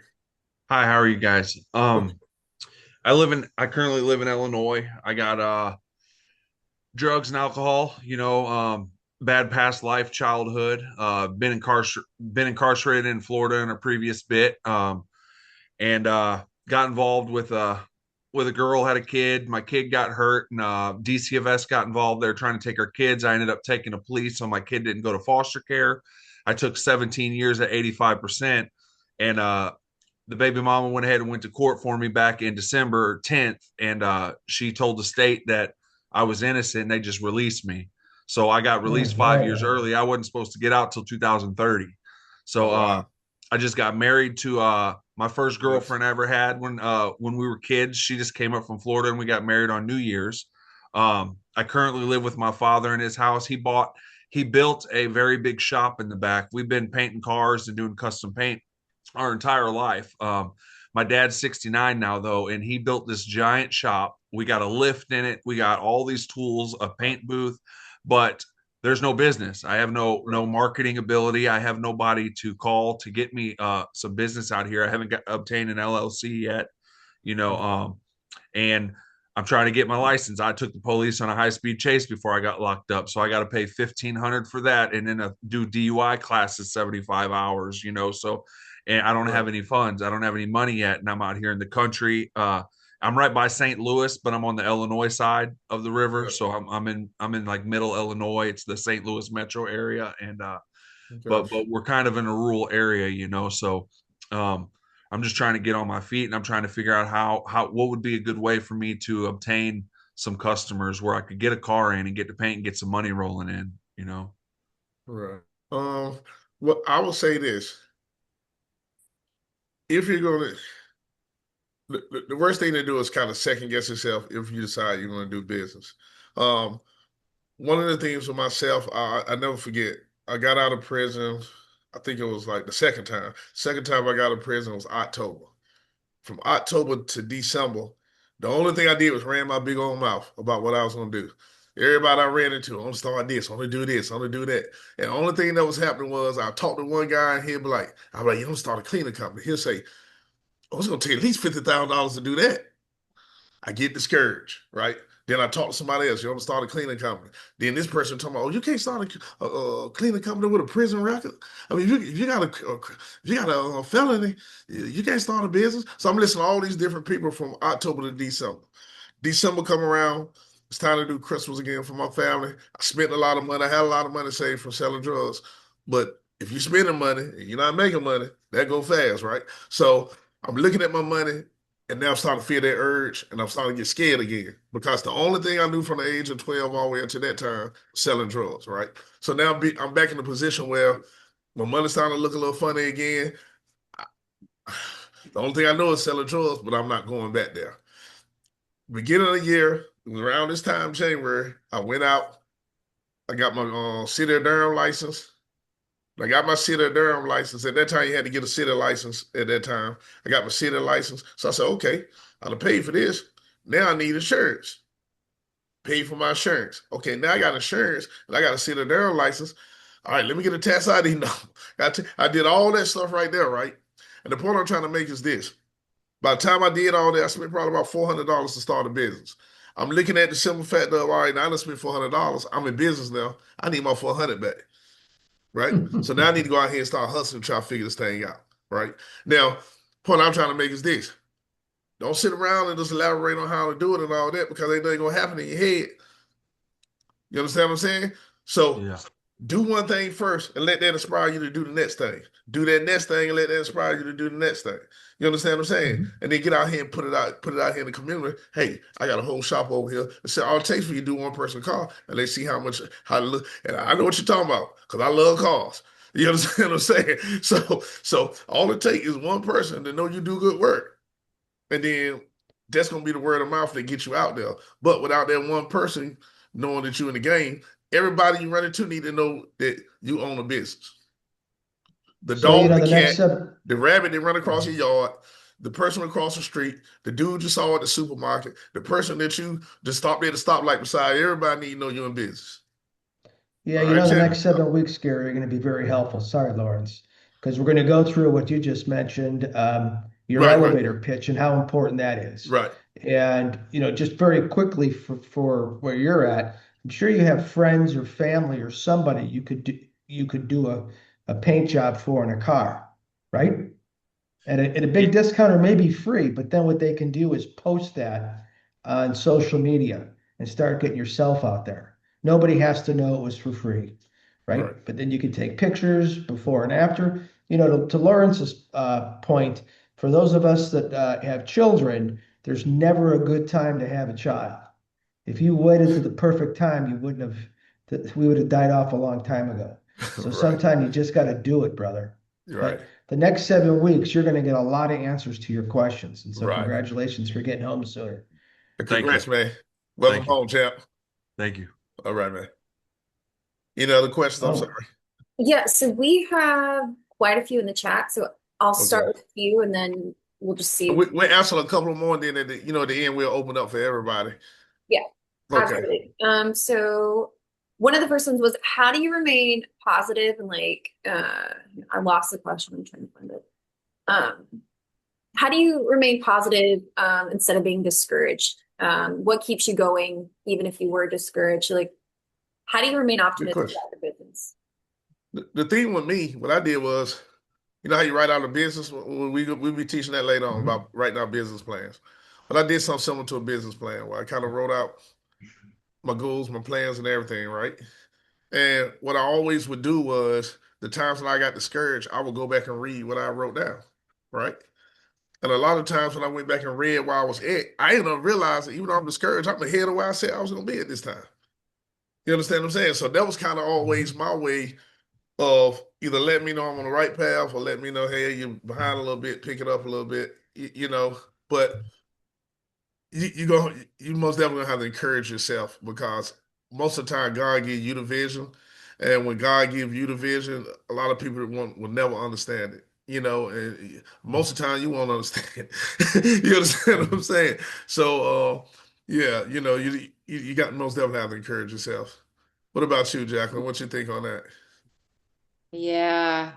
Hi, how are you guys? I currently live in Illinois. I got drugs and alcohol, bad past life, childhood. Been incarcerated in Florida in a previous bit. And got involved with a girl, had a kid. My kid got hurt, and DCFS got involved. They're trying to take our kids. I ended up taking the police, so my kid didn't go to foster care. I took 17 years at 85%, and the baby mama went ahead and went to court for me back in December 10th, and she told the state that I was innocent, and they just released me. So I got Oh, released 5 years wow. early. I wasn't supposed to get out till 2030. So Oh, wow. I just got married to my first Yes. girlfriend I ever had when we were kids. She just came up from Florida, and we got married on New Year's. I currently live with my father in his house. He built a very big shop in the back. We've been painting cars and doing custom paint our entire life. My dad's 69 now, though, and he built this giant shop. We got a lift in it. We got all these tools, a paint booth, but there's no business. I have no Right. marketing ability. I have nobody to call to get me some business out here. I haven't obtained an LLC yet, you know, Okay. and I'm trying to get my license. I took the police on a high speed chase before I got locked up, so I got to pay 1,500 for that, and then do DUI classes 75 hours. So and I don't Right. have any funds. I don't have any money yet, and I'm out here in the country. I'm right by St. Louis, but I'm on the Illinois side of the river, Right. so I'm in like middle Illinois. It's the St. Louis metro area, and Gotcha. but we're kind of in a rural area, So um, I'm just trying to get on my feet, and I'm trying to figure out how what would be a good way for me to obtain some customers where I could get a car in and get to paint and get some money rolling in. Right. Well, I will say this. If you're gonna the worst thing to do is kind of second guess yourself if you decide you're going to do business. Um, One of the things for myself, I never forget. I got out of prison. I think it was like the second time. Second time I got out of prison was October. From October to December, the only thing I did was ran my big old mouth about what I was going to do. Everybody I ran into, I'm going to start this, I'm going to do this, I'm going to do that. And the only thing that was happening was I talked to one guy and he'd be like, I'm like, you don't start a cleaning company. He'll say, oh, it's going to take at least $50,000 to do that. I get discouraged, right? Then I talk to somebody else. You want to start a cleaning company. Then this person talking about, oh, you can't start a cleaning company with a prison record. I mean, if you got a felony, you can't start a business. So I'm listening to all these different people from October to December. December come around. It's time to do Christmas again for my family. I spent a lot of money. I had a lot of money saved from selling drugs. But if you're spending money and you're not making money, that go fast, right? So I'm looking at my money and now I'm starting to feel that urge and I'm starting to get scared again because the only thing I knew from the age of 12 all the way up to that time, selling drugs, right? So now I'm back in a position where my money's starting to look a little funny again. The only thing I know is selling drugs, but I'm not going back there. Beginning of the year, around this time, January, I went out. I got my city of Durham license. I got my city of Durham license. At that time, you had to get a city license at that time. I got my city license. So I said, okay, I'll pay for this. Now I need insurance. Pay for my insurance. Okay, now I got insurance and I got a city of Durham license. All right, let me get a tax ID number. I did all that stuff right there, right? And the point I'm trying to make is this. By the time I did all that, I spent probably about $400 to start a business. I'm looking at the simple fact of, all right, now I done spent $400. I'm in business now. I need my 400 back, right? So now I need to go out here and start hustling, try to figure this thing out, right? Now, point I'm trying to make is this. Don't sit around and just elaborate on how to do it and all that because ain't nothing gonna happen in your head. You understand what I'm saying? So Yeah. do one thing first and let that inspire you to do the next thing. Do that next thing and let that inspire you to do the next thing. You understand what I'm saying? Mhm. And then get out here and put it out here in the community. Hey, I got a whole shop over here. It's all it takes for you to do one person car and they see how to look. And I know what you're talking about because I love cars. You understand what I'm saying? So all it takes is one person to know you do good work. And then that's gonna be the word of mouth that gets you out there. But without that one person knowing that you're in the game, everybody you run into need to know that you own a business. The So, dog, the the next cat, step, the rabbit that run across your yard, the person across the street, the dude you saw at the supermarket, the person that you just stopped at the stoplight beside. Everybody need to know you're in business. Yeah, All right, the Jack? next 7 weeks, Gary, are going to be very helpful. Sorry, Lawrence, because we're going to go through what you just mentioned, your Right, right, elevator pitch and how important that is. right. And, just very quickly for where you're at, I'm sure you have friends or family or somebody you could do a paint job for in a car, right? At a big discount or maybe free, but then what they can do is post that on social media and start getting yourself out there. Nobody has to know it was for free, right? Right. But then you can take pictures before and after. To Lawrence's point, for those of us that have children, there's never a good time to have a child. If you waited to the perfect time, you wouldn't have, we would have died off a long time ago. So Right. sometimes you just got to do it, brother. Right. But the next 7 weeks, you're going to get a lot of answers to your questions. And so Right. congratulations for getting home sooner. Thank Congrats, you. man. Welcome Thank you. home, champ. Thank you. All right, man. Any other questions? I'm Oh. sorry. Yeah, so we have quite a few in the chat. So I'll start Okay. with a few and then we'll just see. We'll answer a couple more, and then at the end, we'll open up for everybody. Yeah, Okay. absolutely. So one of the first ones was, how do you remain positive and I lost the question. I'm trying to find it. How do you remain positive instead of being discouraged? What keeps you going even if you were discouraged? Like, how do you remain optimistic question. about the business? The thing with me, what I did was, you know how you write out a business? We'll be teaching that later on about writing out business plans. But I did something similar to a business plan where I kind of wrote out my goals, my plans, and everything, right? And what I always would do was the times when I got discouraged, I would go back and read what I wrote down, right? And a lot of times when I went back and read where I was at, I ended up realizing, even though I'm discouraged, I'm ahead of where I said I was going to be at this time. You understand what I'm saying? So that was kind of always my way of either letting me know I'm on the right path or letting me know, hey, you're behind a little bit, pick it up a little bit, But you most definitely gonna have to encourage yourself because most of the time God gives you the vision, and when God gives you the vision, a lot of people will never understand it. And most of the time you won't understand. You understand what I'm saying? So, yeah, you got most definitely have to encourage yourself. What about you, Jacqueline? What you think on that? Yeah,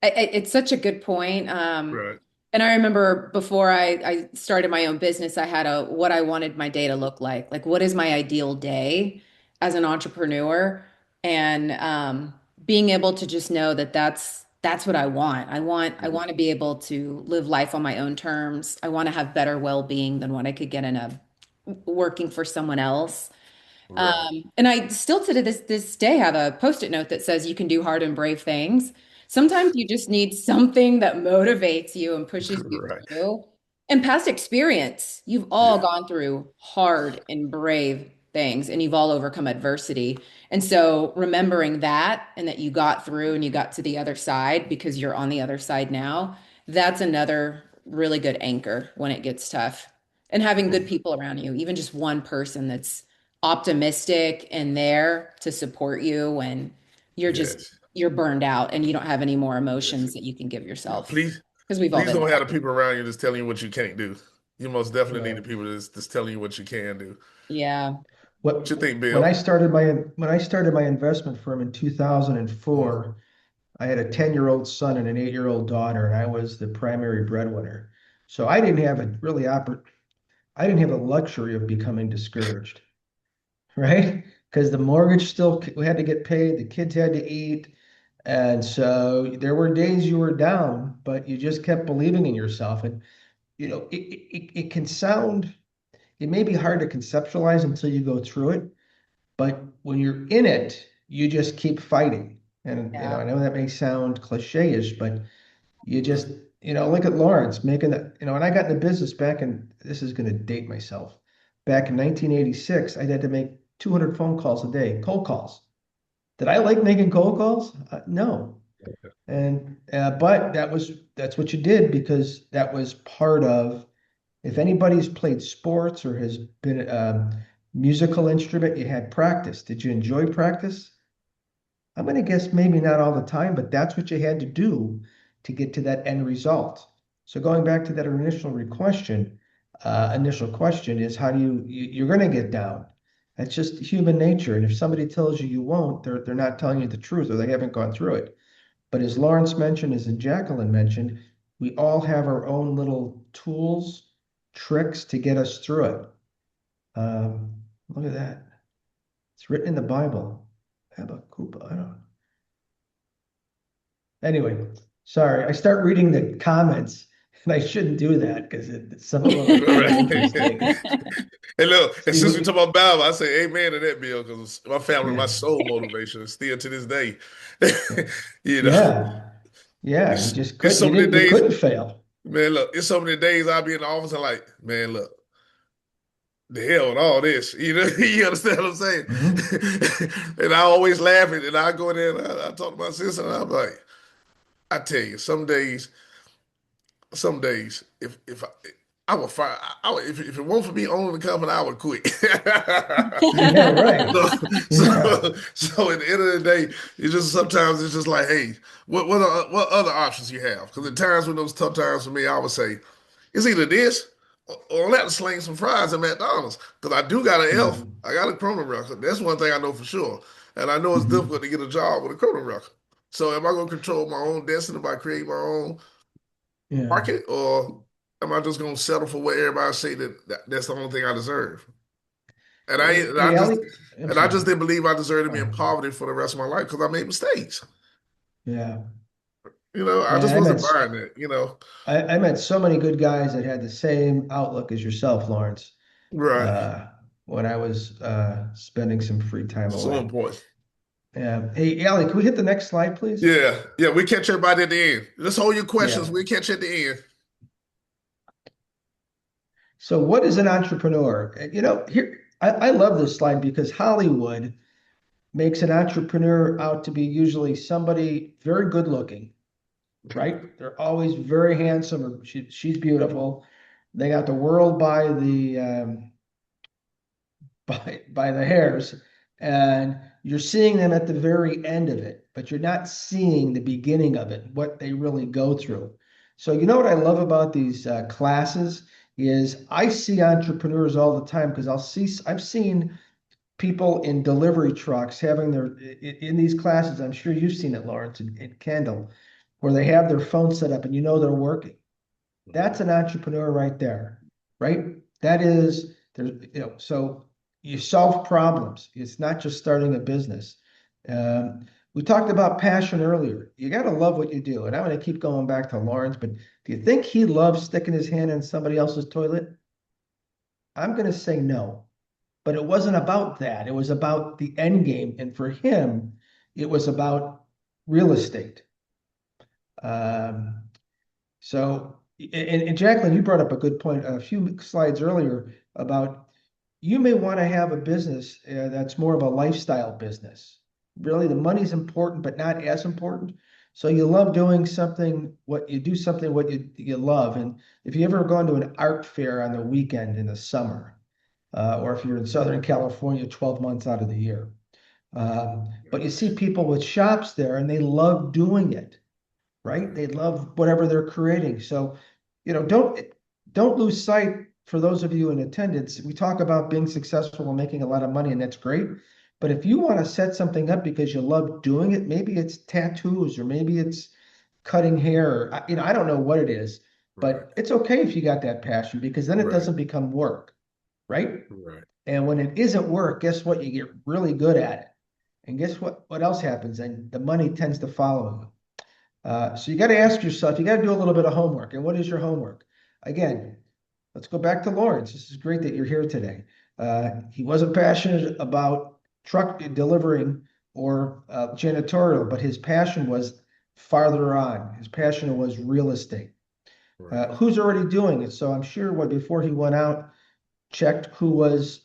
it's such a good point. Right. And I remember before I started my own business, I had what I wanted my day to look like. Like, what is my ideal day as an entrepreneur? And being able to just know that that's what I want. I want to be able to live life on my own terms. I want to have better well-being than what I could get in a working for someone else. Right. And I still to this day have a post-it note that says you can do hard and brave things. Sometimes you just need something that motivates you and pushes you Right. through. And past experience, you've all Yeah. gone through hard and brave things and you've all overcome adversity. And so remembering that and that you got through and you got to the other side because you're on the other side now, that's another really good anchor when it gets tough. And having good people around you, even just one person that's optimistic and there to support you when Yes. you're burned out and you don't have any more Yes. emotions that you can give Yeah. yourself Please, because we've all please been don't have there. the people around you that's telling you what you can't do. You most definitely need the No. people that's telling you what you can do. Yeah. What What you think, when Bill? I started my investment firm in 2004, I had a 10-year-old son and an 8-year-old daughter, and I was the primary breadwinner. So I didn't have the luxury of becoming discouraged, right? Because the mortgage still we had to get paid, the kids had to eat. And so there were days you were down, but you just kept believing in yourself. And it can sound, it may be hard to conceptualize until you go through it, but when you're in it, you just keep fighting. And Yeah. I know that may sound cliche-ish, but you just, look at Lawrence making that, when I got into business back in, this is going to date myself. Back in 1986, I had to make 200 phone calls a day, cold calls. Did I like making cold calls? No. And but that's what you did because that was part of if anybody's played sports or has been a musical instrument, you had practice. Did you enjoy practice? I'm going to guess maybe not all the time, but that's what you had to do to get to that end result. So going back to that initial question is how do you're going to get down. That's just human nature. And if somebody tells you you won't, they're not telling you the truth or they haven't gone through it. But as Lawrence mentioned, as Jacqueline mentioned, we all have our own little tools, tricks to get us through it. Look at that. It's written in the Bible. Habakkuk, I don't know. Anyway, sorry. I start reading the comments and I shouldn't do that because some of them are Right. interesting. And look, and See, since we talk about Bible, I say amen to that, Bill, because my family, my Yeah. soul motivation is still to this day. You know, Yeah. Yeah. You it's, just it's couldn't, so many you days, couldn't fail. man. Look, it's so many days I'll be in the office and like, man, look, the hell with all this. You know, you understand what I'm saying? Mhm. And I always laugh at it. And I go in there and I talk to my sister and I'm like, I tell you, some days, if I would fire, I would, if it weren't for me owning the company, I would quit. Yeah, right. So, Yeah. so at the end of the day, it's just sometimes it's just like, hey, what other options you have? Because at times when those tough times for me, I would say it's either this or I'll have to sling some fries at McDonald's because I do got an F. Mhm. I got a criminal record. That's one thing I know for sure, and I know it's Mhm. difficult to get a job with a criminal record. So am I going to control my own destiny by creating my own Yeah. market, or am I just going to settle for what everybody say that's the only thing I deserve? And I and I Hey, just Allie, I'm and I sorry. just didn't believe I deserved to Go be in ahead. poverty for the rest of my life because I made mistakes. Yeah. I Yeah. just wasn't buying it. I met so many good guys that had the same outlook as yourself, Lawrence, Right. uh, when I was spending some free time So away. important. Yeah. Hey, Allie, can we hit the next slide, please? Yeah, yeah. We catch everybody at the end. Let's hold your questions. Yeah. We'll catch you at the end. So what is an entrepreneur? Here I love this slide because Hollywood makes an entrepreneur out to be usually somebody very good looking, right? They're always very handsome or she's beautiful. They got the world by the hairs, and you're seeing them at the very end of it, but you're not seeing the beginning of it, what they really go through. So you know what I love about these classes is I see entrepreneurs all the time because I've seen people in delivery trucks having in these classes. I'm sure you've seen it, Lawrence and Kendall, where they have their phone set up and they're working. That's an entrepreneur right there, right? That is there's so you solve problems. It's not just starting a business. Um, we talked about passion earlier. You got to love what you do. And I'm going to keep going back to Lawrence, but do you think he loves sticking his hand in somebody else's toilet? I'm going to say no. But it wasn't about that. It was about the end game. And for him, it was about real estate. Um, and Jacqueline, you brought up a good point a few slides earlier about you may want to have a business that's more of a lifestyle business. Really, the money's important, but not as important. So you love doing something, what you love. And if you ever gone to an art fair on the weekend in the summer, or if you're in Southern California 12 months out of the year, but you see people with shops there and they love doing it, right? They love whatever they're creating. So, don't lose sight for those of you in attendance. We talk about being successful and making a lot of money, and that's great. But if you want to set something up because you love doing it, maybe it's tattoos or maybe it's cutting hair, or, I don't know what it is, Right, but it's okay if you got that passion because then it right, doesn't become work, right? right. And when it isn't work, guess what? You get really good at it. And guess what else happens? And the money tends to follow you. So you got to ask yourself, you got to do a little bit of homework. And what is your homework? Again, let's go back to Lawrence. This is great that you're here today. He wasn't passionate about truck delivering or janitorial, but his passion was farther on. His passion was real estate. Right. Who's already doing it? So I'm sure before he went out, checked who was,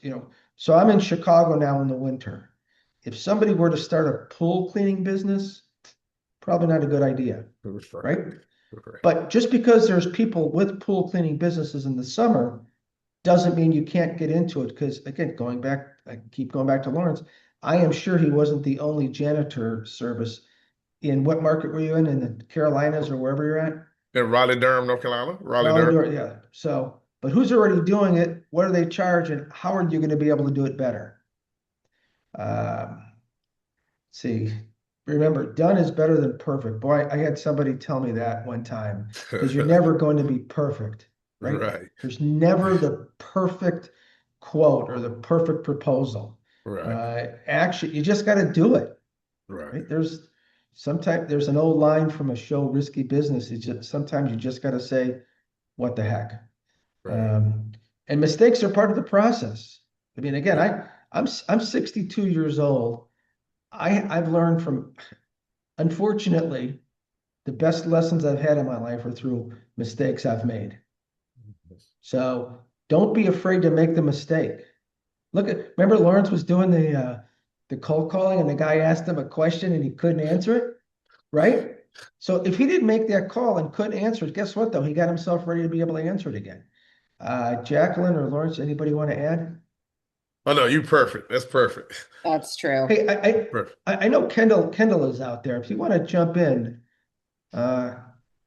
so I'm in Chicago now in the winter. If somebody were to start a pool cleaning business, probably not a good idea, Right. right? Right. But just because there's people with pool cleaning businesses in the summer doesn't mean you can't get into it. Because again, I keep going back to Lawrence. I am sure he wasn't the only janitor service in what market were you in the Carolinas or wherever you're at? In Raleigh, Durham, North Carolina. Raleigh, Raleigh, Durham. Durham, yeah. So, but who's already doing it? What do they charge, and how are you going to be able to do it better? Um, see, remember, done is better than perfect. Boy, I had somebody tell me that one time because you're never going to be perfect, right? Right. There's never the perfect quote or the perfect proposal. Right. Actually, you just got to do it, Right. right? There's an old line from a show, Risky Business. It's just sometimes you just got to say, "What the heck." Right. Um, and mistakes are part of the process. I mean, again, I'm 62 years old. I've learned from, unfortunately, the best lessons I've had in my life are through mistakes I've made. So don't be afraid to make the mistake. Remember Lawrence was doing the cold calling and the guy asked him a question and he couldn't answer it, right? So if he didn't make that call and couldn't answer it, guess what though? He got himself ready to be able to answer it again. Jacqueline or Lawrence, anybody want to add? Oh no, you perfect. That's perfect. That's true. Hey, Perfect. I know Kendall is out there. If you want to jump in, uh,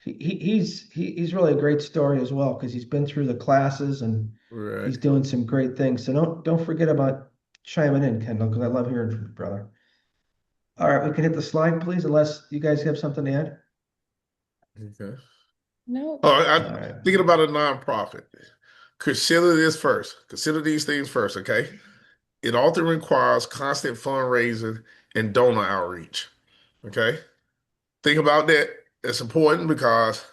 he's really a great story as well because he's been through the classes and Right. he's doing some great things. So don't forget about chiming in, Kendall, because I love hearing from you, brother. All right, we can hit the slide, please, unless you guys have something to add. Okay. No. Oh, All I right. thinking about a nonprofit. Consider this first. Consider these things first, okay? It often requires constant fundraising and donor outreach. Okay? Think about that. It's important because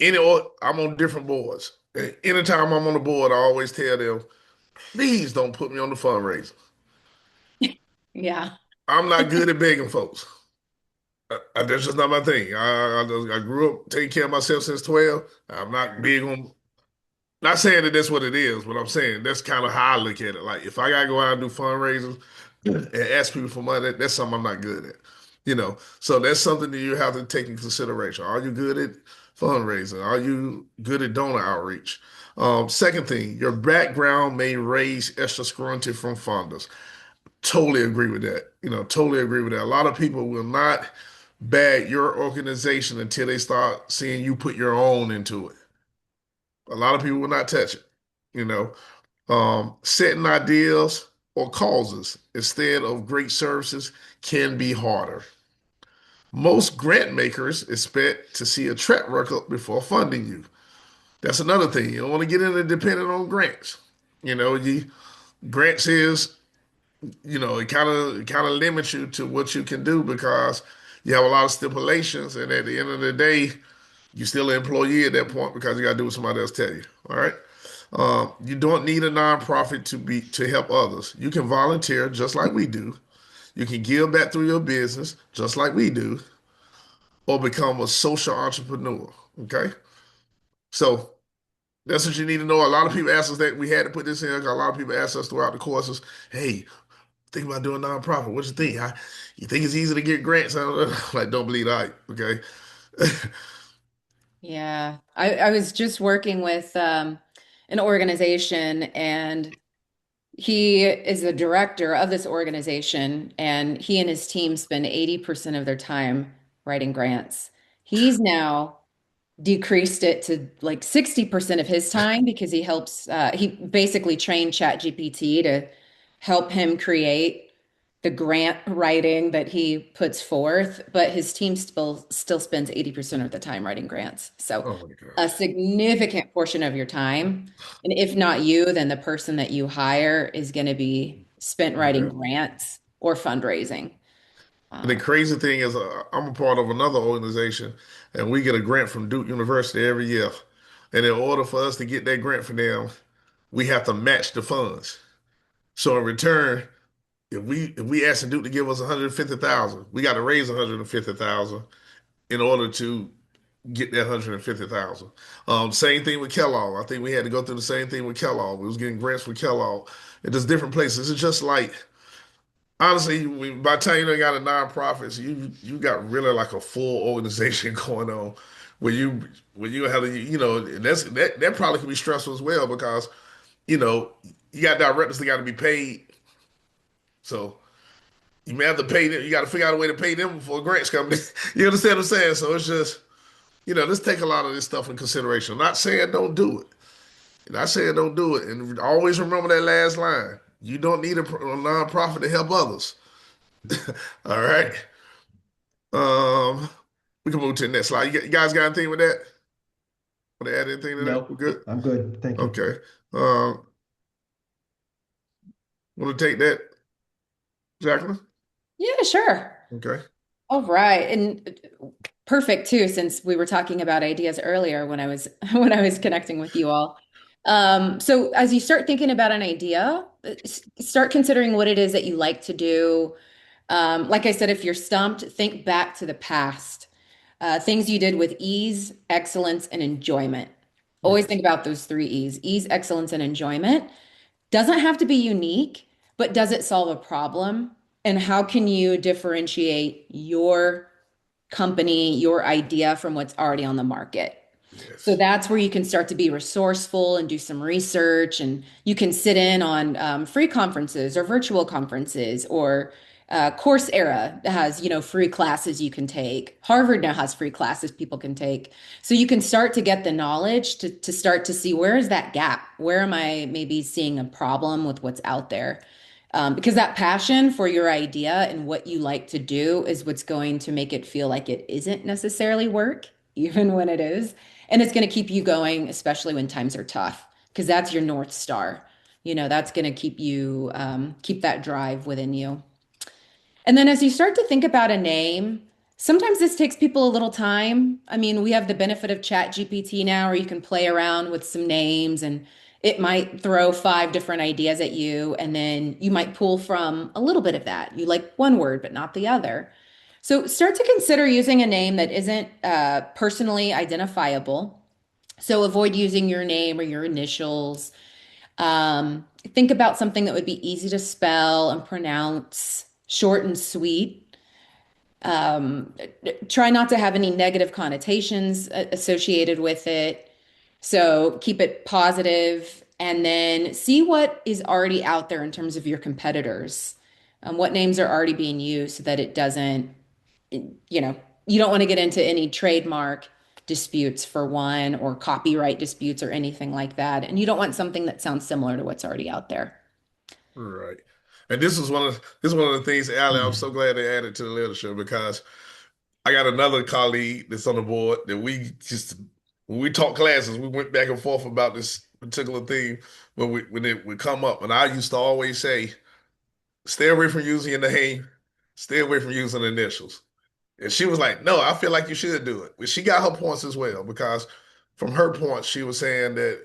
I'm on different boards. And anytime I'm on the board, I always tell them, please don't put me on the fundraiser. Yeah. I'm not good at begging folks. That's just not my thing. I grew up taking care of myself since 12. I'm not big on, not saying that that's what it is, but I'm saying that's kind of how I look at it. Like if I gotta go out and do fundraisers and ask people for money, that's something I'm not good at. So that's something that you have to take into consideration. Are you good at fundraising? Are you good at donor outreach? Second thing, your background may raise extra scrutiny from funders. Totally agree with that. Totally agree with that. A lot of people will not back your organization until they start seeing you put your own into it. A lot of people will not touch it. You know, setting ideals or causes instead of great services can be harder. Most grant makers expect to see a track record before funding you. That's another thing. You don't want to get into dependent on grants. Grants is, it kind of limits you to what you can do because you have a lot of stipulations, and at the end of the day, you're still an employee at that point because you got to do what somebody else tell you. All right. You don't need a nonprofit to help others. You can volunteer just like we do. You can give back through your business just like we do, or become a social entrepreneur. Okay. So that's what you need to know. A lot of people ask us that we had to put this in. 'Cause a lot of people ask us throughout the courses, "Hey, think about doing a nonprofit. What you think? You think it's easy to get grants?" Like, don't believe that. Okay. Yeah. I was just working with an organization, and he is the director of this organization, and he and his team spend 80% of their time writing grants. He's now decreased it to like 60% of his time because he basically trained ChatGPT to help him create the grant writing that he puts forth, but his team still spends 80% of the time writing grants. So Oh my a gosh. significant portion of your time, and if not you, then the person that you hire is going to be spent writing Yeah. grants or fundraising. And the Uh, crazy thing is, I'm a part of another organization, and we get a grant from Duke University every year. And in order for us to get that grant from them, we have to match the funds. So in return, if we ask Duke to give us 150,000, we got to raise 150,000 in order to get that 150,000. Same thing with Kellogg. I think we had to go through the same thing with Kellogg. We was getting grants for Kellogg. And there's different places. It's just like honestly, by the time you done got a nonprofit, so you got really like a full organization going on where you have to, and that probably can be stressful as well because, you know, you got directors that got to be paid. So you may have to pay them. You got to figure out a way to pay them before grants come in. You understand what I'm saying? So it's just, let's take a lot of this stuff in consideration. I'm not saying don't do it. Not saying don't do it. And always remember that last line. You don't need a nonprofit to help others. All right. Um, we can move to the next slide. You guys got anything with that? Want to add anything to that? We're Nope, good. I'm good. Thank you. Okay. Um, want to take that, Jacqueline? Yeah, sure. Okay. All right. And perfect too, since we were talking about ideas earlier when I was when I was connecting with you all. So as you start thinking about an idea, start considering what it is that you like to do. Like I said, if you're stumped, think back to the past. Things you did with ease, excellence, and enjoyment. Always Yes. think about those three E's: ease, excellence, and enjoyment. Doesn't have to be unique, but does it solve a problem? And how can you differentiate your company, your idea from what's already on the market? So Yes. that's where you can start to be resourceful and do some research, and you can sit in on free conferences or virtual conferences, or Coursera has, free classes you can take. Harvard now has free classes people can take. So you can start to get the knowledge to start to see, where is that gap? Where am I maybe seeing a problem with what's out there? Because that passion for your idea and what you like to do is what's going to make it feel like it isn't necessarily work, even when it is. And it's going to keep you going, especially when times are tough, because that's your North Star. That's going to keep you, keep that drive within you. And then as you start to think about a name, sometimes this takes people a little time. I mean, we have the benefit of Chat GPT now, where you can play around with some names, and it might throw five different ideas at you. And then you might pull from a little bit of that. You like one word, but not the other. So start to consider using a name that isn't personally identifiable. So avoid using your name or your initials. Think about something that would be easy to spell and pronounce, short and sweet. Um, Try not to have any negative connotations associated with it. So keep it positive, and then see what is already out there in terms of your competitors. What names are already being used, so that it doesn't, you know, you don't want to get into any trademark disputes for one, or copyright disputes or anything like that. And you don't want something that sounds similar to what's already out there. Right. And this is one of the things, Allie, I'm Mhm. so glad they added to the literature because I got another colleague that's on the board that we just when we taught classes, we went back and forth about this particular thing when it would come up. And I used to always say, stay away from using your name, stay away from using initials. And she was like, no, I feel like you should do it. But she got her points as well, because from her points, she was saying that,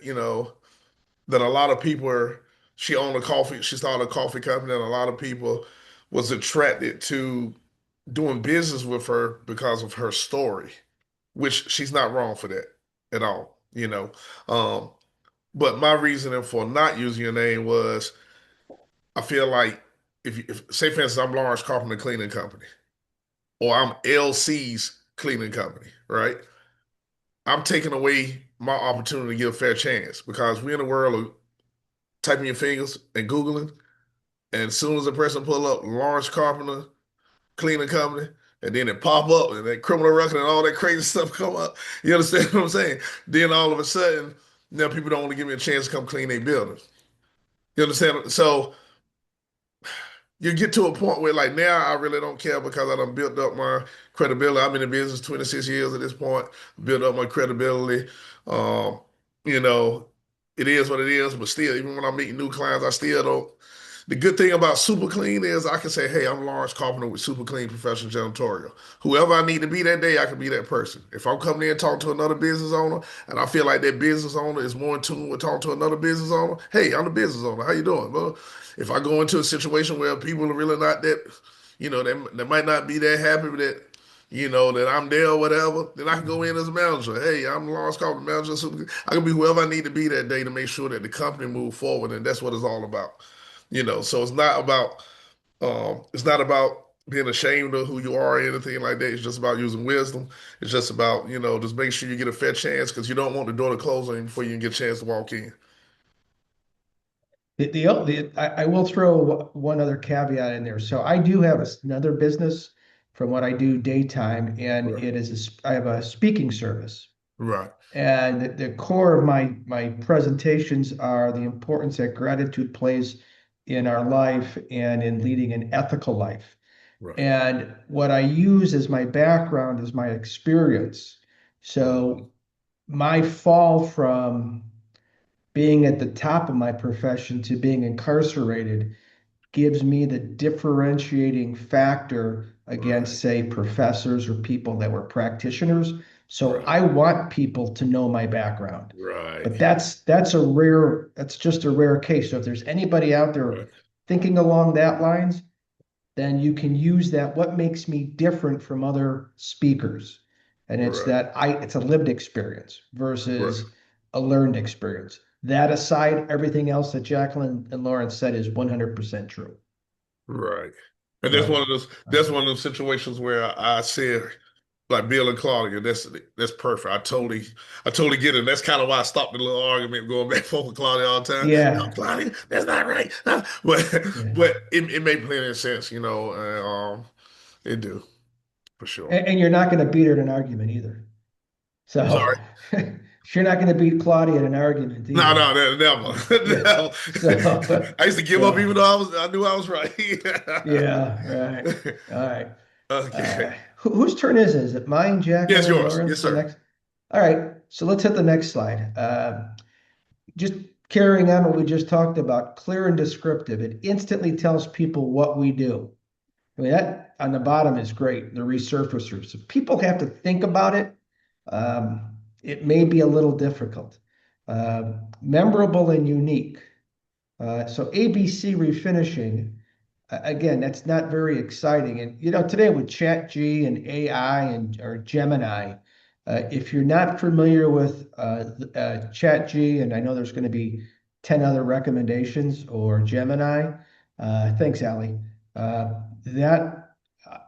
that a lot of people she started a coffee company, and a lot of people was attracted to doing business with her because of her story, which she's not wrong for that at all. Um, but my reasoning for not using your name was I feel like if say for instance I'm Lawrence Carpenter Cleaning Company, or I'm LC's cleaning company, right? I'm taking away my opportunity to get a fair chance, because we're in a world of typing your fingers and Googling. And as soon as a person pull up Lawrence Carpenter Cleaning Company, and then it pop up and that criminal record and all that crazy stuff come up. You understand what I'm saying? Then all of a sudden, now people don't want to give me a chance to come clean their building. You understand? So you get to a point where like now I really don't care, because I done built up my credibility. I'm in the business 26 years at this point, built up my credibility. Um, you know, it is what it is, but still, even when I'm meeting new clients, I still don't. The good thing about Super Clean is I can say, hey, I'm Lawrence Carpenter with Super Clean Professional Janitorial. Whoever I need to be that day, I can be that person. If I'm coming in and talking to another business owner, and I feel like that business owner is more in tune with talking to another business owner, hey, I'm the business owner. How you doing? Well, if I go into a situation where people are really not that, they might not be that happy with that, that I'm there or whatever, then I can go in as a manager. Hey, I'm Lawrence Carpenter, manager. I can be whoever I need to be that day to make sure that the company move forward, and that's what it's all about. So it's not about being ashamed of who you are or anything like that. It's just about using wisdom. It's just about, just make sure you get a fair chance, because you don't want the door to close on you before you can get a chance to walk in. I will throw one other caveat in there. So I do have another business from what I do daytime, and Right. it is I have a speaking service. Right. And the core of my presentations are the importance that gratitude plays in our life and in leading an ethical life. Right. And what I use as my background is my experience. Mhm. So my fall from being at the top of my profession to being incarcerated gives me the differentiating factor Right. against, say, professors or people that were practitioners. So Right. I want people to know my background. Right. But that's just a rare case. So if there's anybody out there Right. thinking along that lines, then you can use that. What makes me different from other speakers? And it's Right. that it's a lived experience Right. versus a learned experience. That aside, everything else that Jacqueline and Lawrence said is 100% true. Right. And that's one So, of those uh, that's one of those situations where I said like Bill and Claudia, that's perfect. I totally get it. That's kind of why I stopped the little argument going back and forth with Claudia all the time. No, yeah, Claudia, that's not right. No. But yeah. but it made plenty of sense, it do for sure. And you're not going to beat her in an argument either. I'm So sorry. you're not going to beat Claudia in an argument No, either. no, never. Yeah. No. So, I used to give up so even though I knew I was right. yeah, right. All right. Okay. Whose turn is it? Is it mine, Yes, Jacqueline, yours. Yes, Lawrence, the sir. next? All right. So let's hit the next slide. Just carrying on what we just talked about, clear and descriptive. It instantly tells people what we do. I mean, that on the bottom is great, the resurfacers. If people have to think about it, it may be a little difficult. Memorable and unique. So ABC refinishing, again, that's not very exciting. And today with Chat G and AI and or Gemini, if you're not familiar with Chat G, and I know there's going to be 10 other recommendations, or Gemini, thanks, Ali. That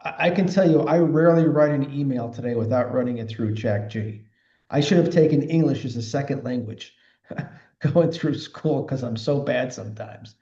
I can tell you, I rarely write an email today without running it through Chat G. I should have taken English as a second language going through school because I'm so bad sometimes.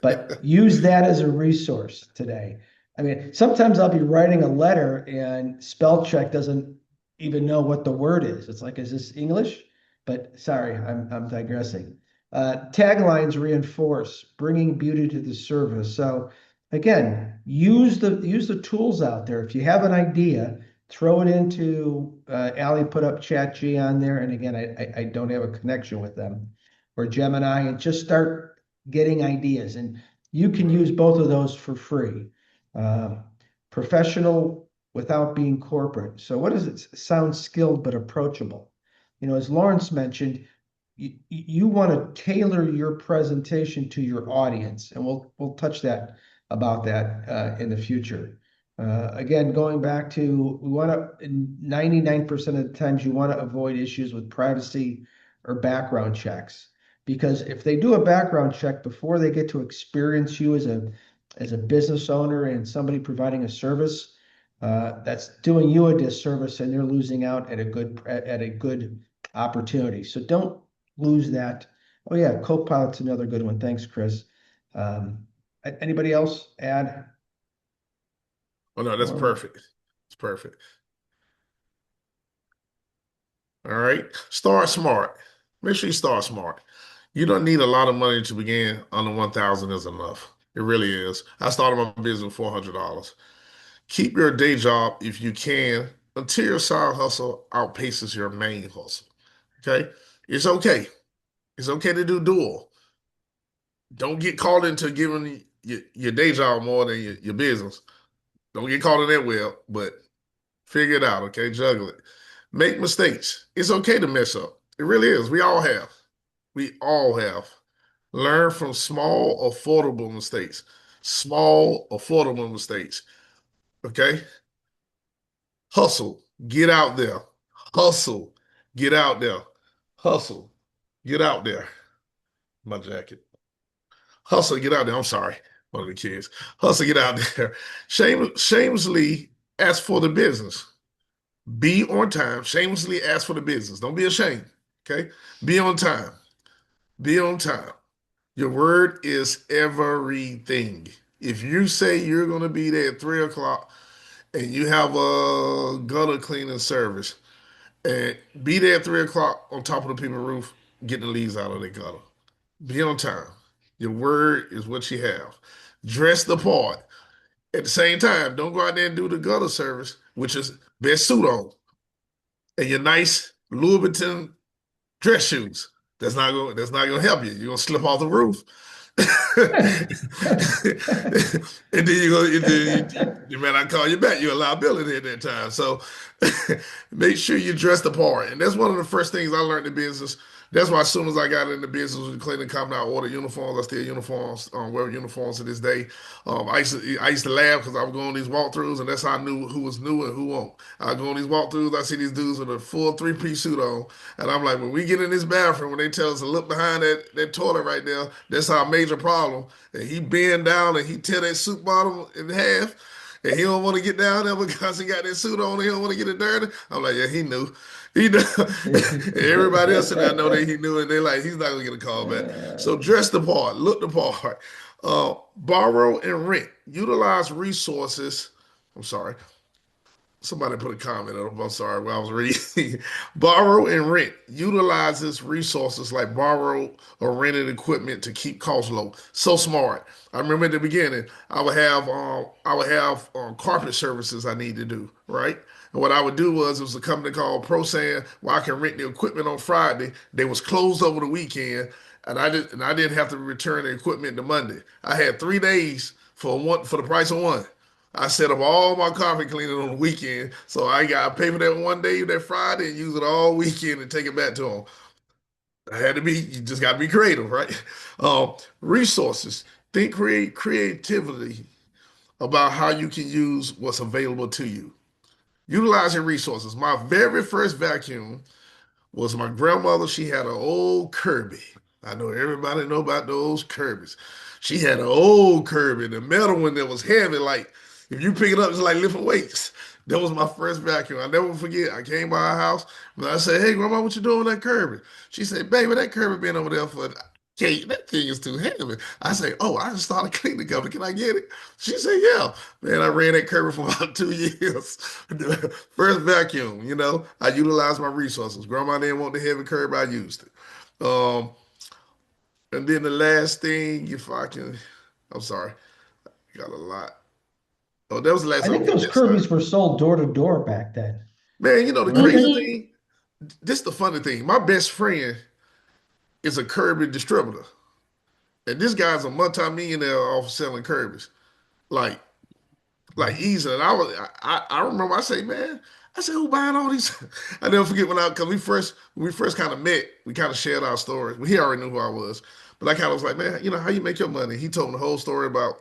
But use that as a resource today. I mean, sometimes I'll be writing a letter and spell check doesn't even know what the word is. It's like, is this English? But sorry, I'm digressing. Taglines reinforce bringing beauty to the service. So again, use the tools out there. If you have an idea, throw it into Ali put up Chat G on there. And again, I don't have a connection with them, or Gemini, and just start getting ideas. And you can Right. use both of those for free. Uh, Professional without being corporate. So what does it sound skilled but approachable? As Lawrence mentioned, you want to tailor your presentation to your audience, and we'll touch that about that in the future. Again, going back to, we want to, 99% of the times you want to avoid issues with privacy or background checks, because if they do a background check before they get to experience you as a business owner and somebody providing a service, that's doing you a disservice, and they're losing out at a good opportunity. So don't lose that. Oh yeah, Copilot's another good one. Thanks, Chris. Anybody else add? Oh no, that's Or perfect. It's perfect. All right. Start smart. Make sure you start smart. You don't need a lot of money to begin. Under 1,000 is enough. It really is. I started my business with $400. Keep your day job if you can until your side hustle outpaces your main hustle. Okay? It's okay. It's okay to do dual. Don't get caught into giving your day job more than your business. Don't get caught in that well, but figure it out, okay? Juggle it. Make mistakes. It's okay to mess up. It really is. We all have. We all have. Learn from small, affordable mistakes. Small, affordable mistakes. Okay? Hustle. Get out there. Hustle. Get out there. Hustle. Get out there. My jacket. Hustle. Get out there. I'm sorry. One of the kids. Hustle. Get out there. Shamelessly ask for the business. Be on time. Shamelessly ask for the business. Don't be ashamed. Okay? Be on time. Be on time. Your word is everything. If you say you're going to be there at 3 o'clock and you have a gutter cleaning service, and be there at 3 o'clock on top of the people roof, getting the leaves out of their gutter. Be on time. Your word is what you have. Dress the part. At the same time, don't go out there and do the gutter service, which is best suit on and your nice Louboutin dress shoes. That's not gonna help you. You're gonna slip off the roof. And then you may not call you back. You're a liability at that time. So make sure you dress the part. And that's one of the first things I learned in business. That's why as soon as I got into business with the cleaning company, I ordered uniforms. I still uniforms, wear uniforms to this day. I used to laugh because I would go on these walkthroughs, and that's how I knew who was new and who won't. I go on these walkthroughs, I see these dudes with a full three-piece suit on, and I'm like, when we get in this bathroom, when they tell us to look behind that toilet right there, that's our major problem. And he bend down and he tear that suit bottom in half. And he don't want to get down there because he got that suit on and he don't want to get it dirty. I'm like, yeah, he knew. He knew. Everybody else in there know that he knew, and they like, he's not gonna get a call back. So dress the part, look the part. Borrow and rent. Utilize resources. I'm sorry. Somebody put a comment up. I'm sorry. When I was reading. Borrow and rent utilizes resources like borrow or rented equipment to keep costs low. So smart. I remember at the beginning, I would have carpet services I need to do, right? And what I would do was, it was a company called ProSand where I can rent the equipment on Friday. They was closed over the weekend, and I didn't have to return the equipment to Monday. I had 3 days for the price of one. I set up all my carpet cleaning on the weekend, so I got to pay for that one day, that Friday, and use it all weekend and take it back to them. I had to be, you just got to be creative, right? Resources. Think creatively about how you can use what's available to you. Utilizing resources. My very first vacuum was my grandmother. She had an old Kirby. I know everybody know about those Kirby's. She had an old Kirby, the metal one that was heavy, like if you pick it up, it's like lifting weights. That was my first vacuum. I never forget. I came by her house and I said, "Hey, grandma, what you doing with that Kirby?" She said, "Baby, that Kirby been over there for okay, that thing is too heavy." I say, "Oh, I just started cleaning company. Can I get it?" She said, "Yeah." Man, I ran that Kirby for about 2 years. First vacuum, I utilized my resources. Grandma didn't want the heavy Kirby, I used it. And then the last thing, if I can, I'm sorry, I got a lot. Oh, that was the last I thing. think Okay, those that's not. Kirby's were sold door to door back then, Man, the weren't crazy they? Mhm. thing, this the funny thing. My best friend is a Kirby distributor. And this guy's a multi-millionaire off selling Kirby's. Like, like easy. And I remember I say, man, I said, who buying all these? I never forget because when we first kind of met, we kind of shared our stories. Well, he already knew who I was. But I kind of was like, man, how you make your money? He told me the whole story about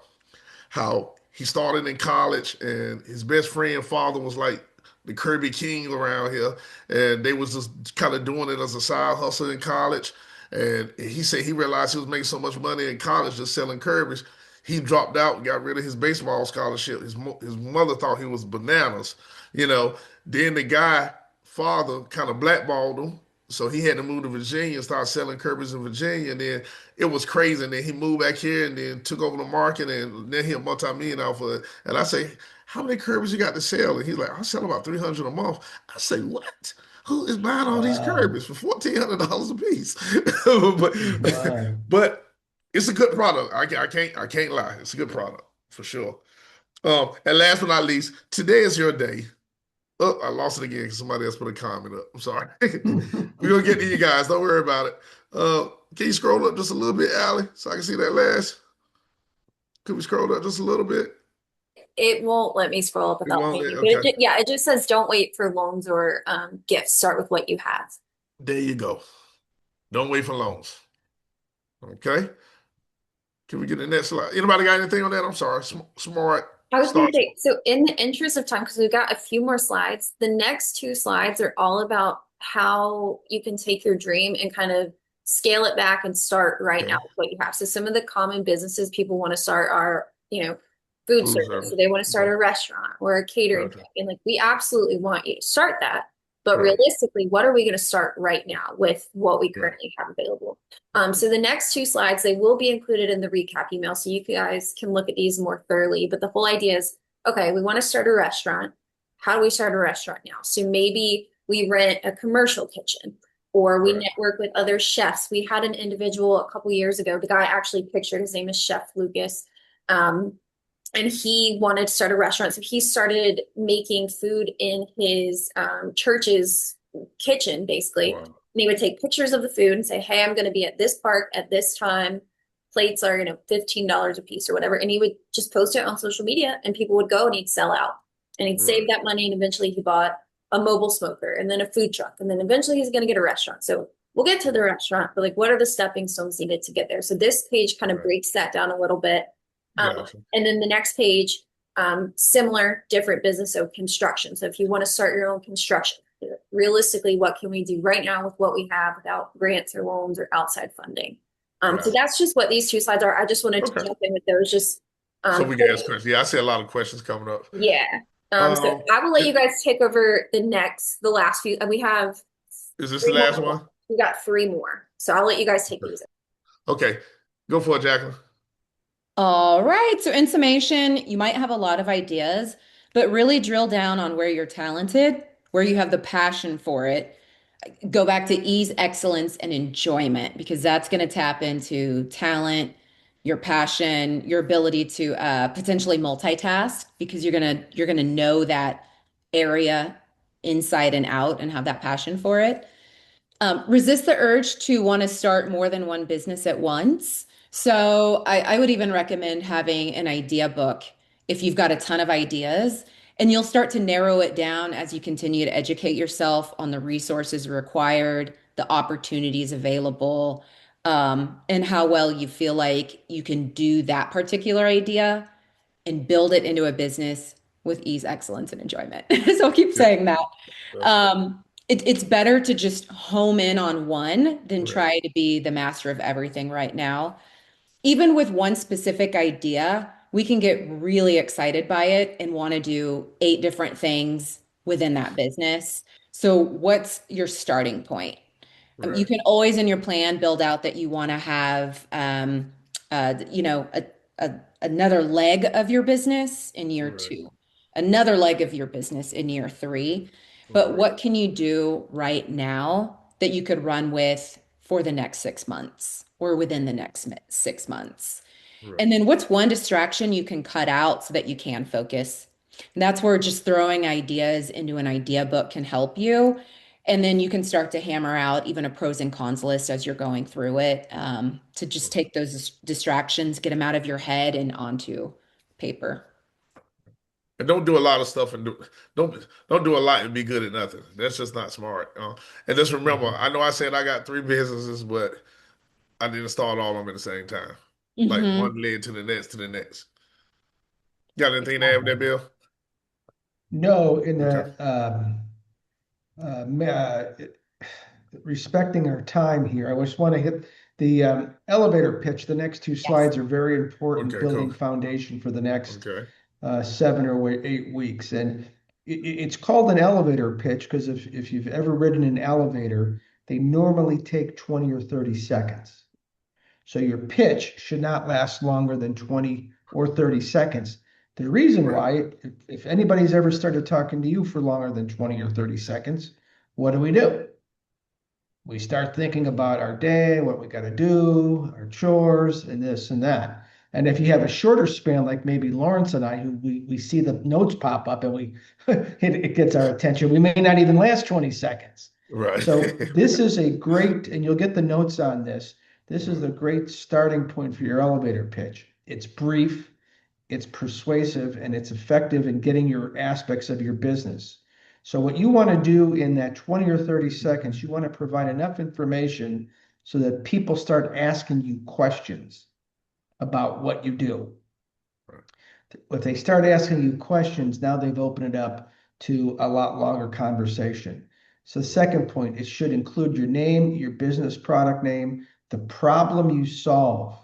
how he started in college and his best friend father was like the Kirby King around here, and they was just kind of doing it as a side hustle in college. And he said he realized he was making so much money in college just selling Kirby's. He dropped out and got rid of his baseball scholarship. His mother thought he was bananas, you know. Then the guy father kind of blackballed him, so he had to move to Virginia and start selling Kirby's in Virginia. And then it was crazy. And then he moved back here and then took over the market, and then he a multi-million off of it. And I say, how many Kirby's you got to sell? And he's like, I sell about 300 a month. I say, what? Who is buying all these Wow. Kirby's for $1,400 a piece? but Wow. but it's a good product. I can't lie. It's a good product for sure. And last but not least, today is your day. Oh, I lost it again because somebody else put a comment up. I'm sorry. We're gonna get to you guys. Don't worry about it. Can you scroll up just a little bit, Allie, so I can see that last? Could we scroll up just a little bit? It won't let me scroll up We without won't thinking, let, but okay. yeah, it just says don't wait for loans or gifts. Start with what you have. There you go. Don't wait for loans. Okay. Can we get the next slide? Anybody got anything on that? I'm sorry. Smart I was going to start. say, so in the interest of time, because we've got a few more slides, the next two slides are all about how you can take your dream and kind of scale it back and start right now Okay. with what you have. So some of the common businesses people want to start are, food Food service. So service. they want to start Okay. a restaurant or a catering Gotcha. company. And like we absolutely want you to start that. But Right. realistically, what are we going to start right now with what we Right. currently have available? So the next two slides, they will be included in the recap email. So you guys can look at these more thoroughly. But the whole idea is okay, we want to start a restaurant. How do we start a restaurant now? So maybe we rent a commercial kitchen or we Right. network with other chefs. We had an individual a couple years ago, the guy actually pictured, his name is Chef Lucas. Um, and he wanted to start a restaurant. So he started making food in his church's kitchen, basically. Wow. And he would take pictures of the food and say, hey, I'm going to be at this park at this time. Plates are, $15 a piece or whatever. And he would just post it on social media and people would go and he'd sell out. And he'd save Right. that money. And eventually he bought a mobile smoker and then a food truck. And then eventually he's going to get a restaurant. So we'll get to the restaurant, but like, what are the stepping stones needed to get there? So this page kind of Right. breaks that down a little bit. Gotcha. And then the next page, similar, different business, so construction. So if you want to start your own construction, realistically, what can we do right now with what we have without grants or loans or outside funding? So Right. that's just what these two slides are. I just wanted to Okay. jump in with those. Just So we can ask questions. Yeah, I see a lot of questions coming up. yeah. So I will let you guys take over the last few. We have Is this the three last more. one? We got three more. So I'll let you guys take these. Okay. Go for it, Jacqueline. All right. So in summation, you might have a lot of ideas, but really drill down on where you're talented, where you have the passion for it. Go back to ease, excellence, and enjoyment, because that's going to tap into talent, your passion, your ability to potentially multitask, because you're gonna know that area inside and out and have that passion for it. Resist the urge to want to start more than one business at once. So I would even recommend having an idea book if you've got a ton of ideas, and you'll start to narrow it down as you continue to educate yourself on the resources required, the opportunities available, and how well you feel like you can do that particular idea and build it into a business with ease, excellence, and enjoyment. So I'll keep Yeah. saying that. That's It's better to just home in on one than right. try to be the master of everything right now. Even with one specific idea, we can get really excited by it and want to do 8 different things within that business. So, what's your starting point? You Right. can always in your plan build out that you want to have, another leg of your business in year Right. 2, another leg of your business in year 3. But Right. what can you do right now that you could run with for the next 6 months or within the next 6 months? Right. And then what's one distraction you can cut out so that you can focus? And that's where just throwing ideas into an idea book can help you. And then you can start to hammer out even a pros and cons list as you're going through it, to just take those distractions, get them out of your head and onto paper. And don't do a lot of stuff and don't do a lot and be good at nothing. That's just not smart. And just remember, I know I said I got 3 businesses, but I didn't start all of them at the same time. Like Mhm. one led to the next to the next. Got anything to add with that, Bill? No, in Okay. respecting our time here, I just want to hit the elevator pitch. The next two Yes. slides are very important, Okay, building cool. foundation for the next Okay. 7 or 8 weeks. And it's called an elevator pitch because if you've ever ridden an elevator, they normally take 20 or 30 seconds. So your pitch should not last longer than 20 or 30 seconds. The reason Right. why, if anybody's ever started talking to you for longer than 20 or 30 seconds, what do? We start thinking about our day, what we got to do, our chores, and this and that. And if you have a shorter span, like maybe Lawrence and I, who we see the notes pop up and it gets our attention, we may not even last 20 seconds. Right. So this is a great, and you'll get the notes on this. This is a great starting point for your elevator pitch. It's brief, it's persuasive, and it's effective in getting your aspects of your business. So what you want to do in that 20 or 30 seconds, you want to provide enough information so that people start asking you questions about what you do. If they start asking you questions, now they've opened it up to a lot longer conversation. So the second point, it should include your name, your business product name, the problem you solve,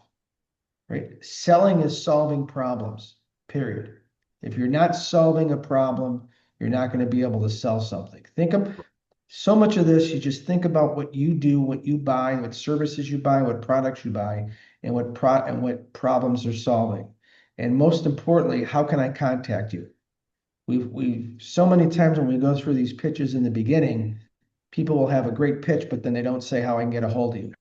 right? Selling is solving problems, period. If you're not solving a problem, you're not going to be able to sell something. Think of so much of this, you just think about what you do, what you buy, what services you buy, what products you buy, and what problems they're solving. And most importantly, how can I contact you? We've so many times when we go through these pitches in the beginning, people will have a great pitch, but then they don't say how I can get a hold of you.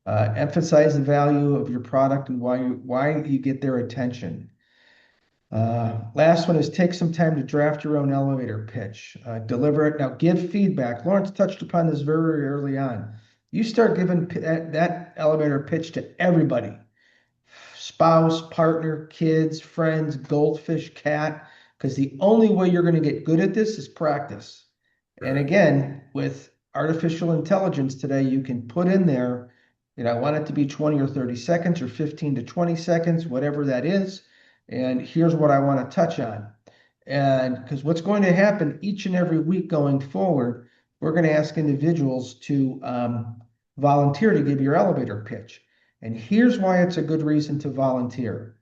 Emphasize the value of your product and why you get their attention. Last one is take some time to draft your own elevator pitch. Deliver it. Now, give feedback. Lawrence touched upon this very early on. You start giving that elevator pitch to everybody, spouse, partner, kids, friends, goldfish, cat, because the only way you're going to get good at this is practice. And Right. again, with artificial intelligence today, you can put in there, I want it to be 20 or 30 seconds or 15 to 20 seconds, whatever that is. And here's what I want to touch on. And because what's going to happen each and every week going forward, we're going to ask individuals to volunteer to give your elevator pitch. And here's why it's a good reason to volunteer.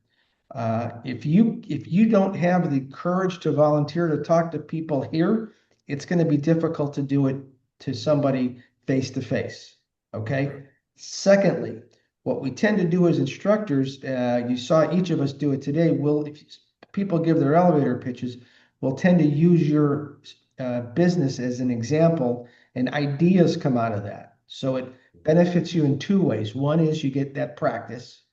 If you don't have the courage to volunteer to talk to people here, it's going to be difficult to do it to somebody face to face. Okay. Secondly, what we tend to do as instructors, you saw each of us do it today. If people give their elevator pitches, we'll tend to use your business as an example, and ideas come out of that. So it benefits you in two ways. One is you get that practice,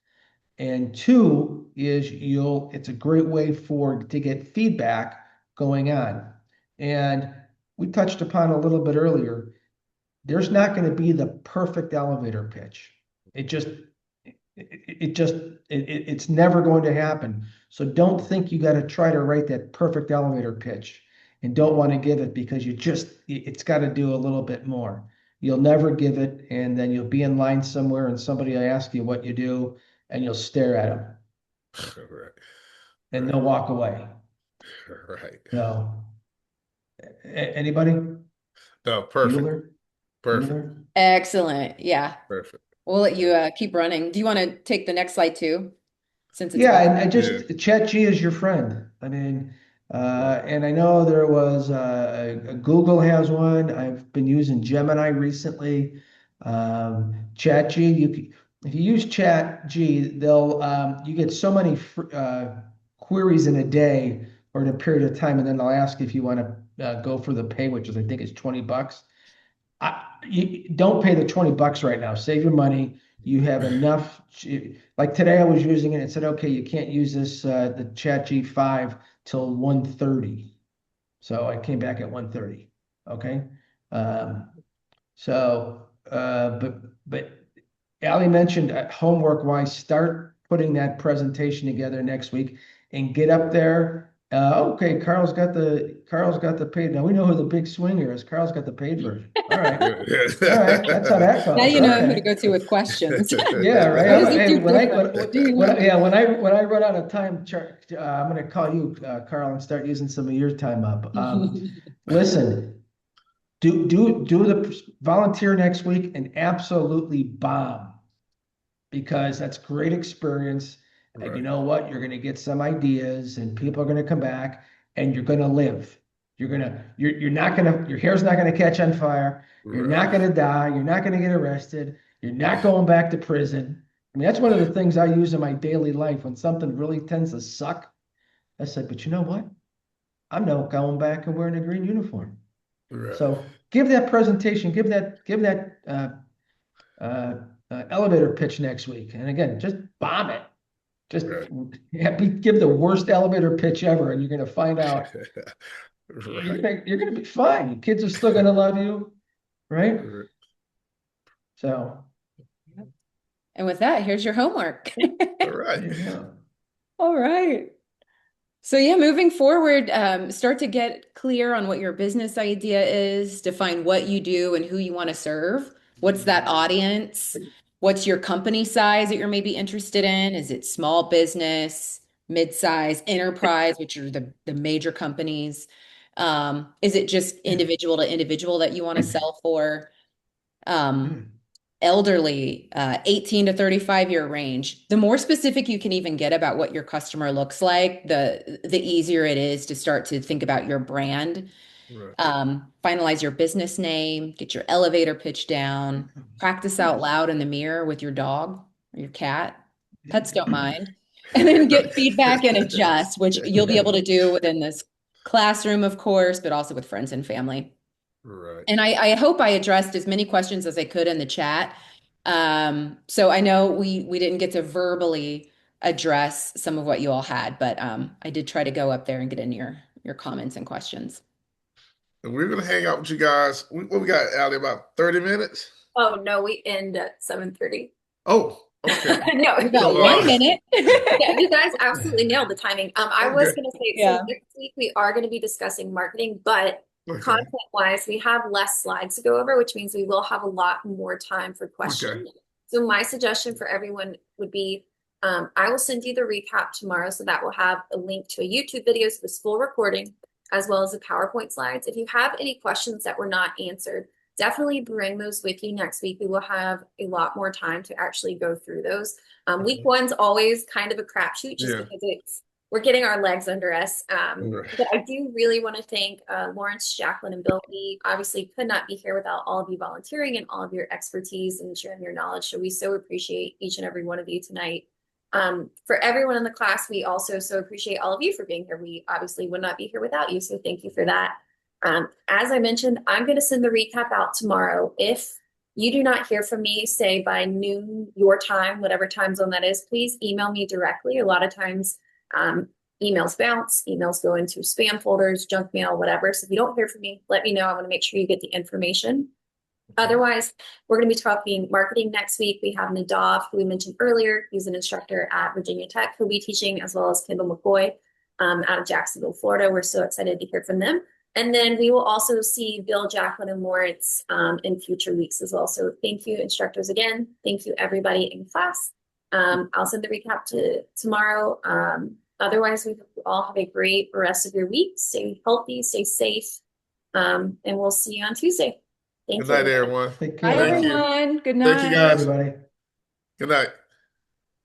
and two is it's a great way to get feedback going on. And we touched upon a little bit earlier, there's not going to be the perfect elevator pitch. It's never going to happen. So don't think you got to try to write that perfect elevator pitch and don't want to give it because it's got to do a little bit more. You'll never give it, and then you'll be in line somewhere and somebody will ask you what you do and you'll stare at them Right. and they'll walk away. Right. So, anybody? No, perfect. Bueller? Perfect. Bueller? Excellent. Yeah. Perfect. We'll let you keep running. Do you want to take the next slide too? Since it's Yeah, back. and just ChatG is your friend. I mean, and I know there was Google has one. I've been using Gemini recently. ChatG, if you use ChatG, you get so many queries in a day or in a period of time, and then they'll ask if you want to go for the pay, which I think is $20. You don't pay the $20 right now. Save your money. You have enough. Like today, I was using it. It said, "Okay, you can't use this the ChatG 5 till 1:30." So I came back at 1:30. Okay. But Allie mentioned homework wise, start putting that presentation together next week and get up there. Okay, Carl's got the paid. Now we know who the big swinger is. Carl's got the paid version. All right. All right. That's how that goes. Now you know who Okay. to go to with questions. Yeah, right. What does he Hey, do when I different? What do you know? when I run out of time, I'm going to call you, Carl, and start using some of your time up. Listen, do the volunteer next week and absolutely bomb because that's great experience. And you Right. know what? You're going to get some ideas, and people are going to come back, and you're going to live. You're not going to, your hair's not going to catch on fire. You're not going to die. You're not going to get arrested. You're not going back to prison. I mean, that's one of the things I use in my daily life when something really tends to suck. I said, but you know what? I'm not going back and wearing a green uniform. Right. So give that presentation, give that elevator pitch next week. And again, just bomb it. Just Right. give the worst elevator pitch ever, and you're going to find out Right. you're going to be fine. Your kids are still going to love you, right? Right. So, And with that, here's your homework. All right. there you go. All right. So yeah, moving forward, start to get clear on what your business idea is, define what you do and who you want to serve. What's that audience? What's your company size that you're maybe interested in? Is it small business, mid-size, enterprise, which are the major companies? Is it just individual to individual that you want to sell for? Elderly, 18 to 35-year range. The more specific you can even get about what your customer looks like, the easier it is to start to think about your brand. Right. Finalize your business name, get your elevator pitch down, practice out loud in the mirror with your dog or your cat. Pets don't mind. and then get feedback and adjust, which you'll be able to do within this classroom, of course, but also with friends and family. Right. And I hope I addressed as many questions as I could in the chat. So I know we didn't get to verbally address some of what you all had, but I did try to go up there and get in your comments and questions. And we're gonna hang out with you guys. What we got, Allie, about 30 minutes? Oh no, we end at 7:30. Oh, okay. No, We got So, 1 minute. yeah, you guys absolutely nailed the timing. I was Okay. gonna say, Yeah. so next week we are gonna be discussing marketing, but Okay. content wise, we have less slides to go over, which means we will have a lot more time for questions. So my suggestion for everyone would be, I will send you the recap tomorrow, so that will have a link to a YouTube video, so this full recording, as well as the PowerPoint slides. If you have any questions that were not answered, definitely bring those with you next week. We will have a lot more time to actually go through those. Week one's always kind of a crapshoot just because we're getting our legs under us. Right. But I do really want to thank Lawrence, Jacqueline, and Bill. We obviously could not be here without all of you volunteering and all of your expertise and sharing your knowledge. So we so appreciate each and every one of you tonight. For everyone in the class, we also so appreciate all of you for being here. We obviously would not be here without you, so thank you for that. As I mentioned, I'm going to send the recap out tomorrow. If you do not hear from me, say by noon, your time, whatever time zone that is, please email me directly. A lot of times, emails bounce, emails go into spam folders, junk mail, whatever. So if you don't hear from me, let me know. I want to make sure you get the information. Otherwise, we're going to be talking marketing next week. We have Nadav, who we mentioned earlier. He's an instructor at Virginia Tech, who'll be teaching, as well as Kendall McCoy out of Jacksonville, Florida. We're so excited to hear from them. And then we will also see Bill, Jacqueline, and Lawrence in future weeks as well. So thank you, instructors, again. Thank you, everybody in class. I'll send the recap tomorrow. Otherwise, we all have a great rest of your week. Stay healthy, stay safe, and we'll see you on Tuesday. Thank Good night, you. everyone. Take Bye, care. Thank you. everyone. Good Thank you, night. guys. Everybody. Good night.